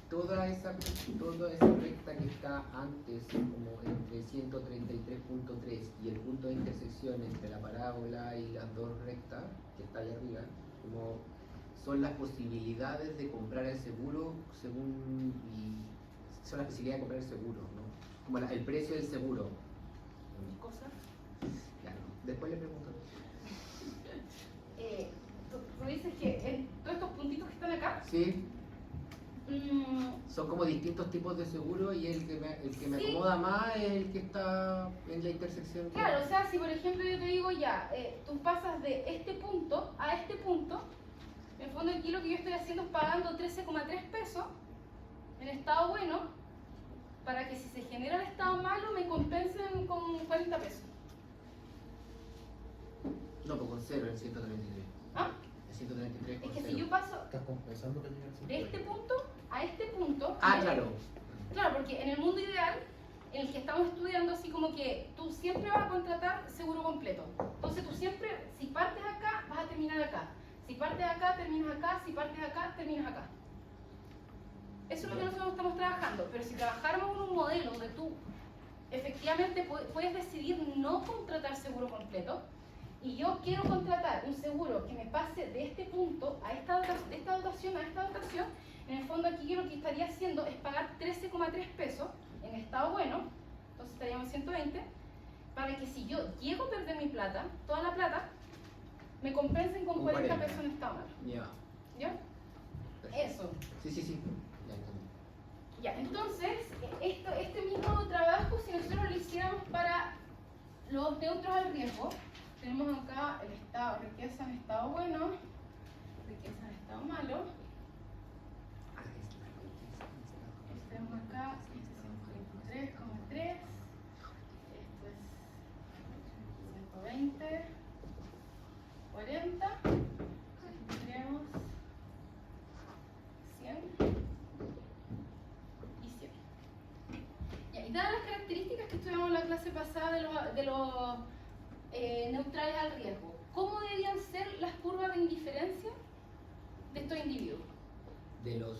[SPEAKER 1] Toda esa recta que está antes, como entre 133.3 y el punto de intersección entre la parábola y las dos rectas, que está ahí arriba, como son las posibilidades de comprar el seguro son las posibilidades de comprar el seguro, ¿no? Como el precio del seguro.
[SPEAKER 5] ¿Qué cosa?
[SPEAKER 1] Claro, después le pregunto.
[SPEAKER 5] Tú dices que todos estos puntitos que están acá,
[SPEAKER 1] Sí. Son como distintos tipos de seguro y el que me
[SPEAKER 5] Sí.
[SPEAKER 1] acomoda más es el que está en la intersección.
[SPEAKER 5] claro, o sea, si por ejemplo yo te digo ya, tú pasas de este punto a este punto, en el fondo aquí lo que yo estoy haciendo es pagando 13,3 pesos en estado bueno, para que si se genera el estado malo me compensen con 40 pesos.
[SPEAKER 1] No, pues con cero el 133.
[SPEAKER 5] ¿Ah?
[SPEAKER 1] El 133 con
[SPEAKER 5] Es que
[SPEAKER 1] cero.
[SPEAKER 5] si yo paso
[SPEAKER 6] Estás compensando que llegue al
[SPEAKER 5] de este punto a este punto...
[SPEAKER 1] Ah, claro.
[SPEAKER 5] Claro, porque en el mundo ideal, en el que estamos estudiando, así como que tú siempre vas a contratar seguro completo. Entonces tú siempre, si partes acá, vas a terminar acá. Si partes acá, terminas acá. Si partes acá, terminas acá. Eso es lo que nosotros estamos trabajando. Pero si trabajáramos en un modelo donde tú efectivamente puedes decidir no contratar seguro completo, y yo quiero contratar un seguro que me pase de este punto a de esta dotación a esta dotación, en el fondo aquí yo lo que estaría haciendo es pagar 13,3 pesos en estado bueno, entonces estaríamos en 120, para que si yo llego a perder mi plata, toda la plata, me compensen con 40 pesos en estado malo.
[SPEAKER 1] Ya.
[SPEAKER 5] ¿Ya? Eso.
[SPEAKER 1] Sí. Ya entendí.
[SPEAKER 5] Ya, entonces, este mismo trabajo, si nosotros lo hiciéramos para los neutros al riesgo, tenemos acá el estado, riqueza en estado bueno, riqueza en estado malo. Tenemos acá 123,3, esto es 120, 40, tendríamos 100 y 100. Ya, y dadas las características que estudiamos en la clase pasada de los neutrales al riesgo, ¿cómo deberían ser las curvas de indiferencia de estos individuos?
[SPEAKER 1] De los.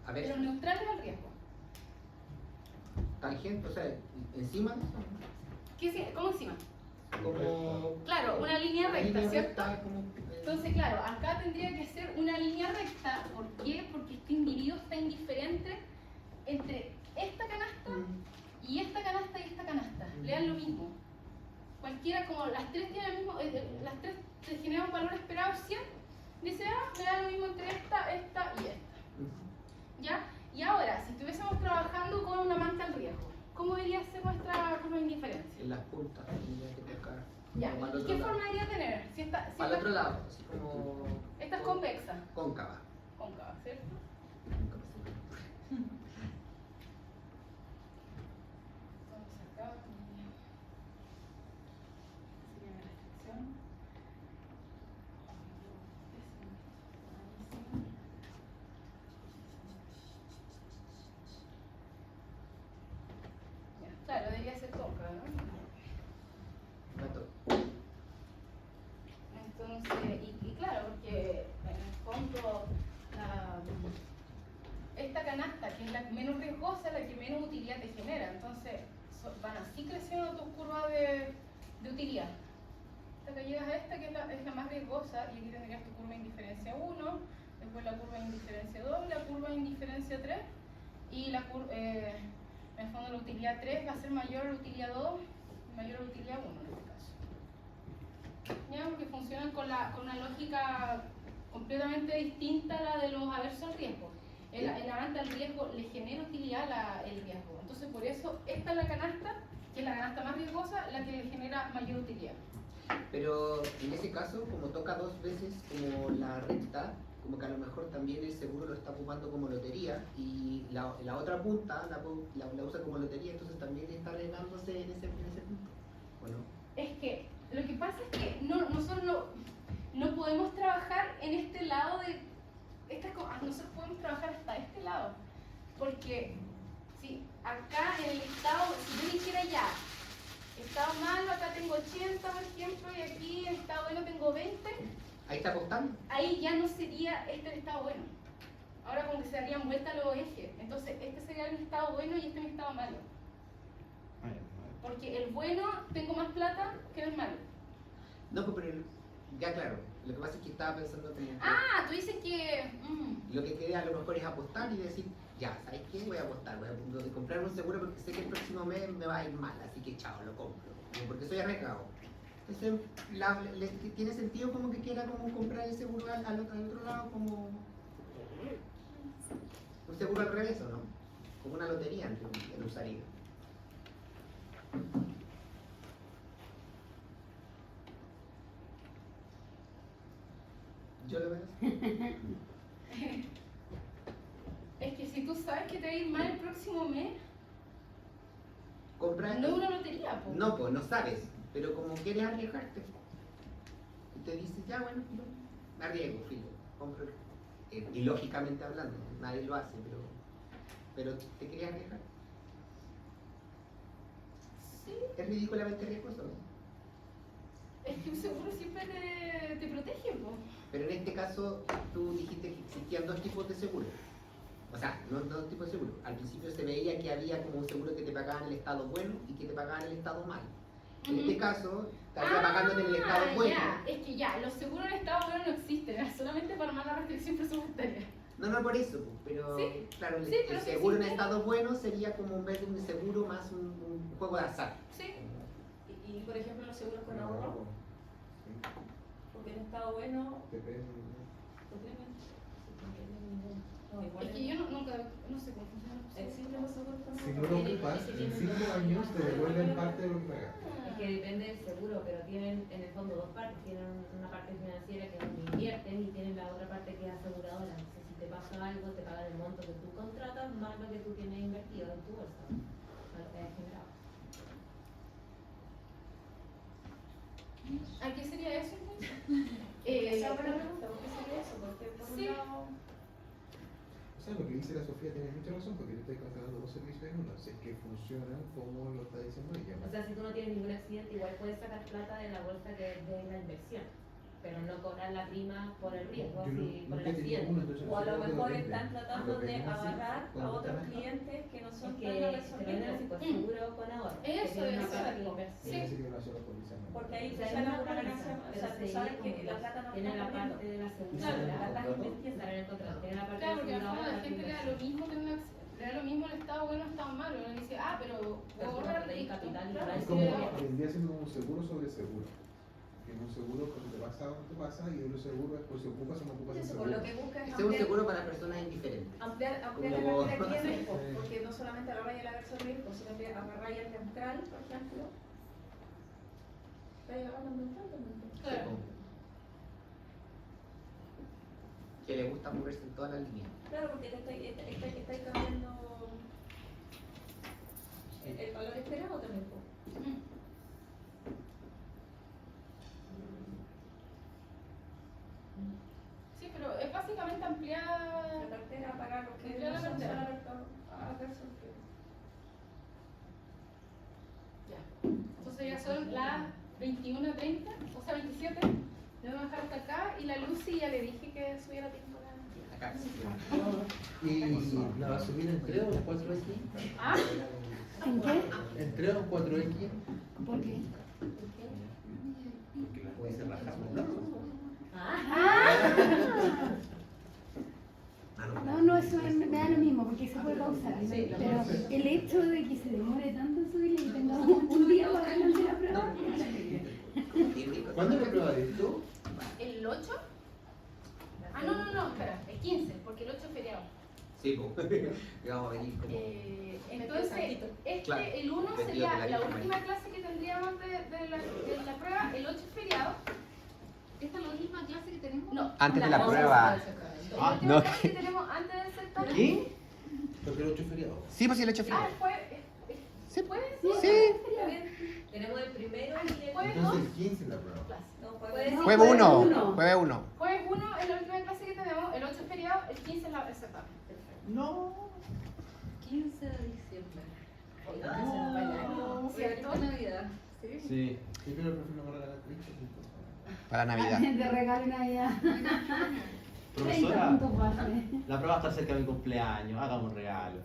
[SPEAKER 1] A
[SPEAKER 5] De los
[SPEAKER 1] ver,
[SPEAKER 5] neutrales al riesgo.
[SPEAKER 1] tangente, o sea, encima.
[SPEAKER 5] ¿Cómo encima?
[SPEAKER 1] Como.
[SPEAKER 5] Claro, una línea recta,
[SPEAKER 1] línea
[SPEAKER 5] ¿cierto?
[SPEAKER 1] recta, como,
[SPEAKER 5] Entonces, claro, acá tendría que ser una línea recta. ¿Por qué? Porque este individuo está indiferente entre esta canasta y esta canasta y esta canasta. Le dan lo mismo. Cualquiera, como las tres tienen el mismo, las tres se generan un valor esperado 100, dice, me da lo mismo entre esta y esta. ¿Ya? Y ahora, si estuviésemos trabajando con un amante al riesgo, ¿cómo debería ser nuestra curva de indiferencia?
[SPEAKER 1] en las puntas, tendría que tocar.
[SPEAKER 5] Ya,
[SPEAKER 1] Como al
[SPEAKER 5] ¿y
[SPEAKER 1] otro
[SPEAKER 5] qué
[SPEAKER 1] lado.
[SPEAKER 5] forma debería tener? Si esta
[SPEAKER 1] Al otro lado, así como.
[SPEAKER 5] esta es convexa,
[SPEAKER 1] Cóncava.
[SPEAKER 5] cóncava, ¿cierto? Vamos acá, sería la restricción. Ya, claro, debería ser cóncava, ¿no? Entonces, y claro, porque en el fondo canasta, que es la menos riesgosa, la que menos utilidad te genera. Entonces van así creciendo tus curvas de utilidad. Hasta que llegas a esta, que es la más riesgosa, y aquí tendrías tu curva de indiferencia 1, después la curva de indiferencia 2, la curva de indiferencia 3, y la en el fondo la utilidad 3 va a ser mayor a la utilidad 2, mayor a la utilidad 1 en este caso. ¿Ya? Porque funcionan con una lógica completamente distinta a la de los aversos al riesgo. El avance al riesgo le genera utilidad el riesgo. Entonces, por eso, esta es la canasta, que es la canasta más riesgosa, la que le genera mayor utilidad.
[SPEAKER 1] Pero en ese caso, como toca dos veces como la recta, como que a lo mejor también el seguro lo está ocupando como lotería y la otra punta la usa como lotería, entonces también está arriesgándose en ese punto. Bueno.
[SPEAKER 5] Es que lo que pasa es que nosotros no podemos trabajar en este lado de estas cosas, nosotros podemos trabajar hasta este lado, porque si acá en el estado, si yo dijera ya, estado malo, acá tengo 80 por ejemplo, y aquí en estado bueno tengo 20,
[SPEAKER 1] Ahí está apostando.
[SPEAKER 5] ahí ya no sería este el estado bueno. Ahora como que se darían vuelta los ejes, entonces este sería mi estado bueno y este mi estado malo. Porque el bueno tengo más plata que el malo.
[SPEAKER 1] No, pero ya claro, lo que pasa es que estaba pensando como que
[SPEAKER 5] Ah, tú dices que...
[SPEAKER 1] lo que queda a lo mejor es apostar y decir, ya, ¿sabes qué? Voy a apostar, voy a comprar un seguro porque sé que el próximo mes me va a ir mal, así que chao, lo compro, porque soy arriesgado. Entonces, tiene sentido como que quiera como comprar el seguro al otro lado como un seguro al revés, ¿o no? Como una lotería, lo usaría. Yo lo veo así.
[SPEAKER 5] Es que si tú sabes que te va a ir mal el próximo mes,
[SPEAKER 1] Comprar.
[SPEAKER 5] no es una lotería, po.
[SPEAKER 1] No, pues no sabes, pero como quieres arriesgarte, y te dices, ya bueno, no, me arriesgo, filo, compro. Y lógicamente hablando, nadie lo hace, pero te querías arriesgar.
[SPEAKER 5] Sí,
[SPEAKER 1] Es ridículamente riesgoso, ¿no?
[SPEAKER 5] es que un seguro siempre te protege, po.
[SPEAKER 1] Pero en este caso, tú dijiste que existían dos tipos de seguro. O sea, no dos tipos de seguro. Al principio se veía que había como un seguro que te pagaba en el estado bueno y que te pagaba en el estado malo. En este caso, estaría pagando en el estado bueno.
[SPEAKER 5] Ya, es que ya, los seguros en estado bueno no existen, es solamente para armar la restricción presupuestaria.
[SPEAKER 1] No por eso, pero
[SPEAKER 5] Sí,
[SPEAKER 1] claro,
[SPEAKER 5] sí, pero
[SPEAKER 1] el
[SPEAKER 5] sí
[SPEAKER 1] seguro en
[SPEAKER 5] existe.
[SPEAKER 1] estado bueno sería como en vez de un seguro más un juego de azar.
[SPEAKER 5] Sí,
[SPEAKER 4] Y por ejemplo, los seguros con ahorro, porque en estado bueno,
[SPEAKER 6] Depende.
[SPEAKER 4] ¿lo tienen? No, igual
[SPEAKER 5] es que yo nunca, no sé cómo funciona.
[SPEAKER 4] existen los seguros con
[SPEAKER 6] Si
[SPEAKER 4] ahorro.
[SPEAKER 6] no lo ocupas, en 5 años te devuelven parte de lo que pagaste.
[SPEAKER 4] Es que depende del seguro, pero tienen en el fondo dos partes. Tienen una parte financiera que es donde invierten y tienen la otra parte que es aseguradora. Entonces, si te pasa algo, te pagan el monto que tú contratas más lo que tú tienes invertido en tu bolsa, a lo que has generado.
[SPEAKER 5] ¿A qué sería eso entonces?
[SPEAKER 4] Esa es buena pregunta, ¿por qué sería eso? Porque por un
[SPEAKER 5] Sí.
[SPEAKER 4] lado,
[SPEAKER 6] O sea, lo que dice la Sofía tiene mucha razón, porque tú estás cancelando dos servicios en uno. Si es que funcionan como lo está diciendo ella.
[SPEAKER 4] o sea, si tú no tienes ningún accidente, igual puedes sacar plata de la bolsa que es de la inversión, pero no cobrar la prima por el riesgo,
[SPEAKER 6] Yo
[SPEAKER 4] si, por el
[SPEAKER 6] nunca he tenido
[SPEAKER 4] accidente.
[SPEAKER 6] uno, entonces
[SPEAKER 9] O a
[SPEAKER 6] no sé
[SPEAKER 9] lo
[SPEAKER 6] cómo
[SPEAKER 9] mejor
[SPEAKER 6] depende.
[SPEAKER 9] están tratando
[SPEAKER 6] Lo que
[SPEAKER 9] de
[SPEAKER 6] no sé,
[SPEAKER 9] agarrar a
[SPEAKER 6] cuando
[SPEAKER 9] otros
[SPEAKER 6] están-
[SPEAKER 9] clientes que no
[SPEAKER 4] Es
[SPEAKER 9] son
[SPEAKER 4] que
[SPEAKER 9] tan
[SPEAKER 4] depende
[SPEAKER 9] resolvidos.
[SPEAKER 4] del tipo, seguro con ahorro. que
[SPEAKER 5] Eso
[SPEAKER 4] tiene una
[SPEAKER 5] es,
[SPEAKER 4] parte de
[SPEAKER 5] exacto.
[SPEAKER 4] inversión.
[SPEAKER 5] Sí.
[SPEAKER 6] Quiere decir que una sola póliza no.
[SPEAKER 9] Porque ahí
[SPEAKER 4] O
[SPEAKER 9] te
[SPEAKER 4] sea,
[SPEAKER 9] sale
[SPEAKER 4] es una
[SPEAKER 9] una
[SPEAKER 4] póliza,
[SPEAKER 9] ganancia, o
[SPEAKER 4] pero
[SPEAKER 9] sea,
[SPEAKER 4] se
[SPEAKER 9] tú sabes
[SPEAKER 4] divide
[SPEAKER 9] que
[SPEAKER 4] como
[SPEAKER 9] la
[SPEAKER 4] dos.
[SPEAKER 9] plata no
[SPEAKER 4] Tiene
[SPEAKER 9] está
[SPEAKER 4] la
[SPEAKER 9] corriendo.
[SPEAKER 4] parte de la
[SPEAKER 5] Claro.
[SPEAKER 4] aseguradora, la plata invertida en el contrato, tiene la parte
[SPEAKER 5] Claro, porque al fondo
[SPEAKER 4] aseguradora,
[SPEAKER 5] la gente le da lo mismo que le da lo mismo el estado bueno o estado malo. Uno dice, pero
[SPEAKER 4] Pero
[SPEAKER 5] puedo
[SPEAKER 4] tú no
[SPEAKER 5] ahorrar
[SPEAKER 4] tenéis
[SPEAKER 5] listo.
[SPEAKER 4] capital y
[SPEAKER 5] Claro,
[SPEAKER 4] no hay
[SPEAKER 6] Es
[SPEAKER 5] sí,
[SPEAKER 6] como,
[SPEAKER 5] pero-
[SPEAKER 6] vendría siendo como un seguro sobre seguro. Que en un seguro cuando te pasa algo te pasa y otro seguro es por si ocupas o no ocupas el
[SPEAKER 9] Eso, por
[SPEAKER 6] seguro.
[SPEAKER 9] lo que busca es
[SPEAKER 1] Ese es un seguro para personas indiferentes.
[SPEAKER 9] ampliar la
[SPEAKER 1] Como-
[SPEAKER 9] cartera que tienes,
[SPEAKER 6] Sí.
[SPEAKER 9] porque no solamente agarráis el averso riesgo, sino que agarráis el neutral, por ejemplo. Estáis agarrando el neutral también.
[SPEAKER 5] Claro.
[SPEAKER 1] Que le gusta moverse en todas las líneas.
[SPEAKER 9] Claro, porque estáis cambiando el valor esperado también. Po.
[SPEAKER 5] Sí, pero es básicamente ampliar.
[SPEAKER 9] La cartera para los que
[SPEAKER 5] Ampliar
[SPEAKER 9] no
[SPEAKER 5] la
[SPEAKER 9] son
[SPEAKER 5] cartera.
[SPEAKER 9] averso riesgo.
[SPEAKER 5] Ya. Entonces ya son las 21:30, o sea 27. Le voy a dejar hasta acá y la Lucy ya le dije que subiera tiempo.
[SPEAKER 1] Acá.
[SPEAKER 2] Oh.
[SPEAKER 6] ¿Y la va a subir en 3 o en 4X?
[SPEAKER 5] ¿Ah?
[SPEAKER 3] ¿En qué?
[SPEAKER 6] ¿En 3 o en 4X?
[SPEAKER 3] ¿Por qué?
[SPEAKER 6] Porque las puede ser rajamos, ¿no?
[SPEAKER 3] No, eso me da lo mismo, porque se puede pausar. Pero el hecho de que se demore tanto en subirle y tengamos un día para adelante la prueba.
[SPEAKER 6] ¿Cuándo lo probaré tú?
[SPEAKER 5] ¿El 8? Ah, no, espera, el 15, porque el 8 es feriado.
[SPEAKER 1] Sí, pues. Que vamos a venir como.
[SPEAKER 5] Entonces,
[SPEAKER 1] Claro,
[SPEAKER 5] el 1
[SPEAKER 1] vestido
[SPEAKER 5] sería
[SPEAKER 1] de la
[SPEAKER 5] la
[SPEAKER 1] Virgen
[SPEAKER 5] última clase que tendríamos de la prueba, el 8 es feriado.
[SPEAKER 7] ¿Esta es la última clase que tenemos?
[SPEAKER 5] No,
[SPEAKER 1] Antes de la
[SPEAKER 5] otra.
[SPEAKER 1] prueba.
[SPEAKER 5] La última
[SPEAKER 1] no,
[SPEAKER 5] clase que tenemos antes del certamen.
[SPEAKER 2] ¿Qué?
[SPEAKER 6] Porque el 8 es feriado.
[SPEAKER 1] Sí, pues sí, el hecho
[SPEAKER 5] Ah,
[SPEAKER 1] fue.
[SPEAKER 5] ¿se puede?
[SPEAKER 1] Sí.
[SPEAKER 4] Tenemos el primero y el
[SPEAKER 5] Jueves
[SPEAKER 6] Entonces
[SPEAKER 5] 2,
[SPEAKER 6] el 15 es la prueba.
[SPEAKER 4] jueves.
[SPEAKER 1] Jueves 1.
[SPEAKER 3] uno.
[SPEAKER 1] Jueves 1.
[SPEAKER 5] jueves 1 es la última clase que tenemos, el 8 es feriado, el 15 es el certamen.
[SPEAKER 2] No.
[SPEAKER 4] 15 de diciembre.
[SPEAKER 5] No, ¿cierto?
[SPEAKER 7] Navidad.
[SPEAKER 2] Sí.
[SPEAKER 6] Sí, pero prefiero no regalar Cristo.
[SPEAKER 1] Para Navidad.
[SPEAKER 3] De regalo Navidad. 30
[SPEAKER 2] Profesora,
[SPEAKER 3] puntos base.
[SPEAKER 2] la prueba está cerca de mi cumpleaños, hagamos un regalo.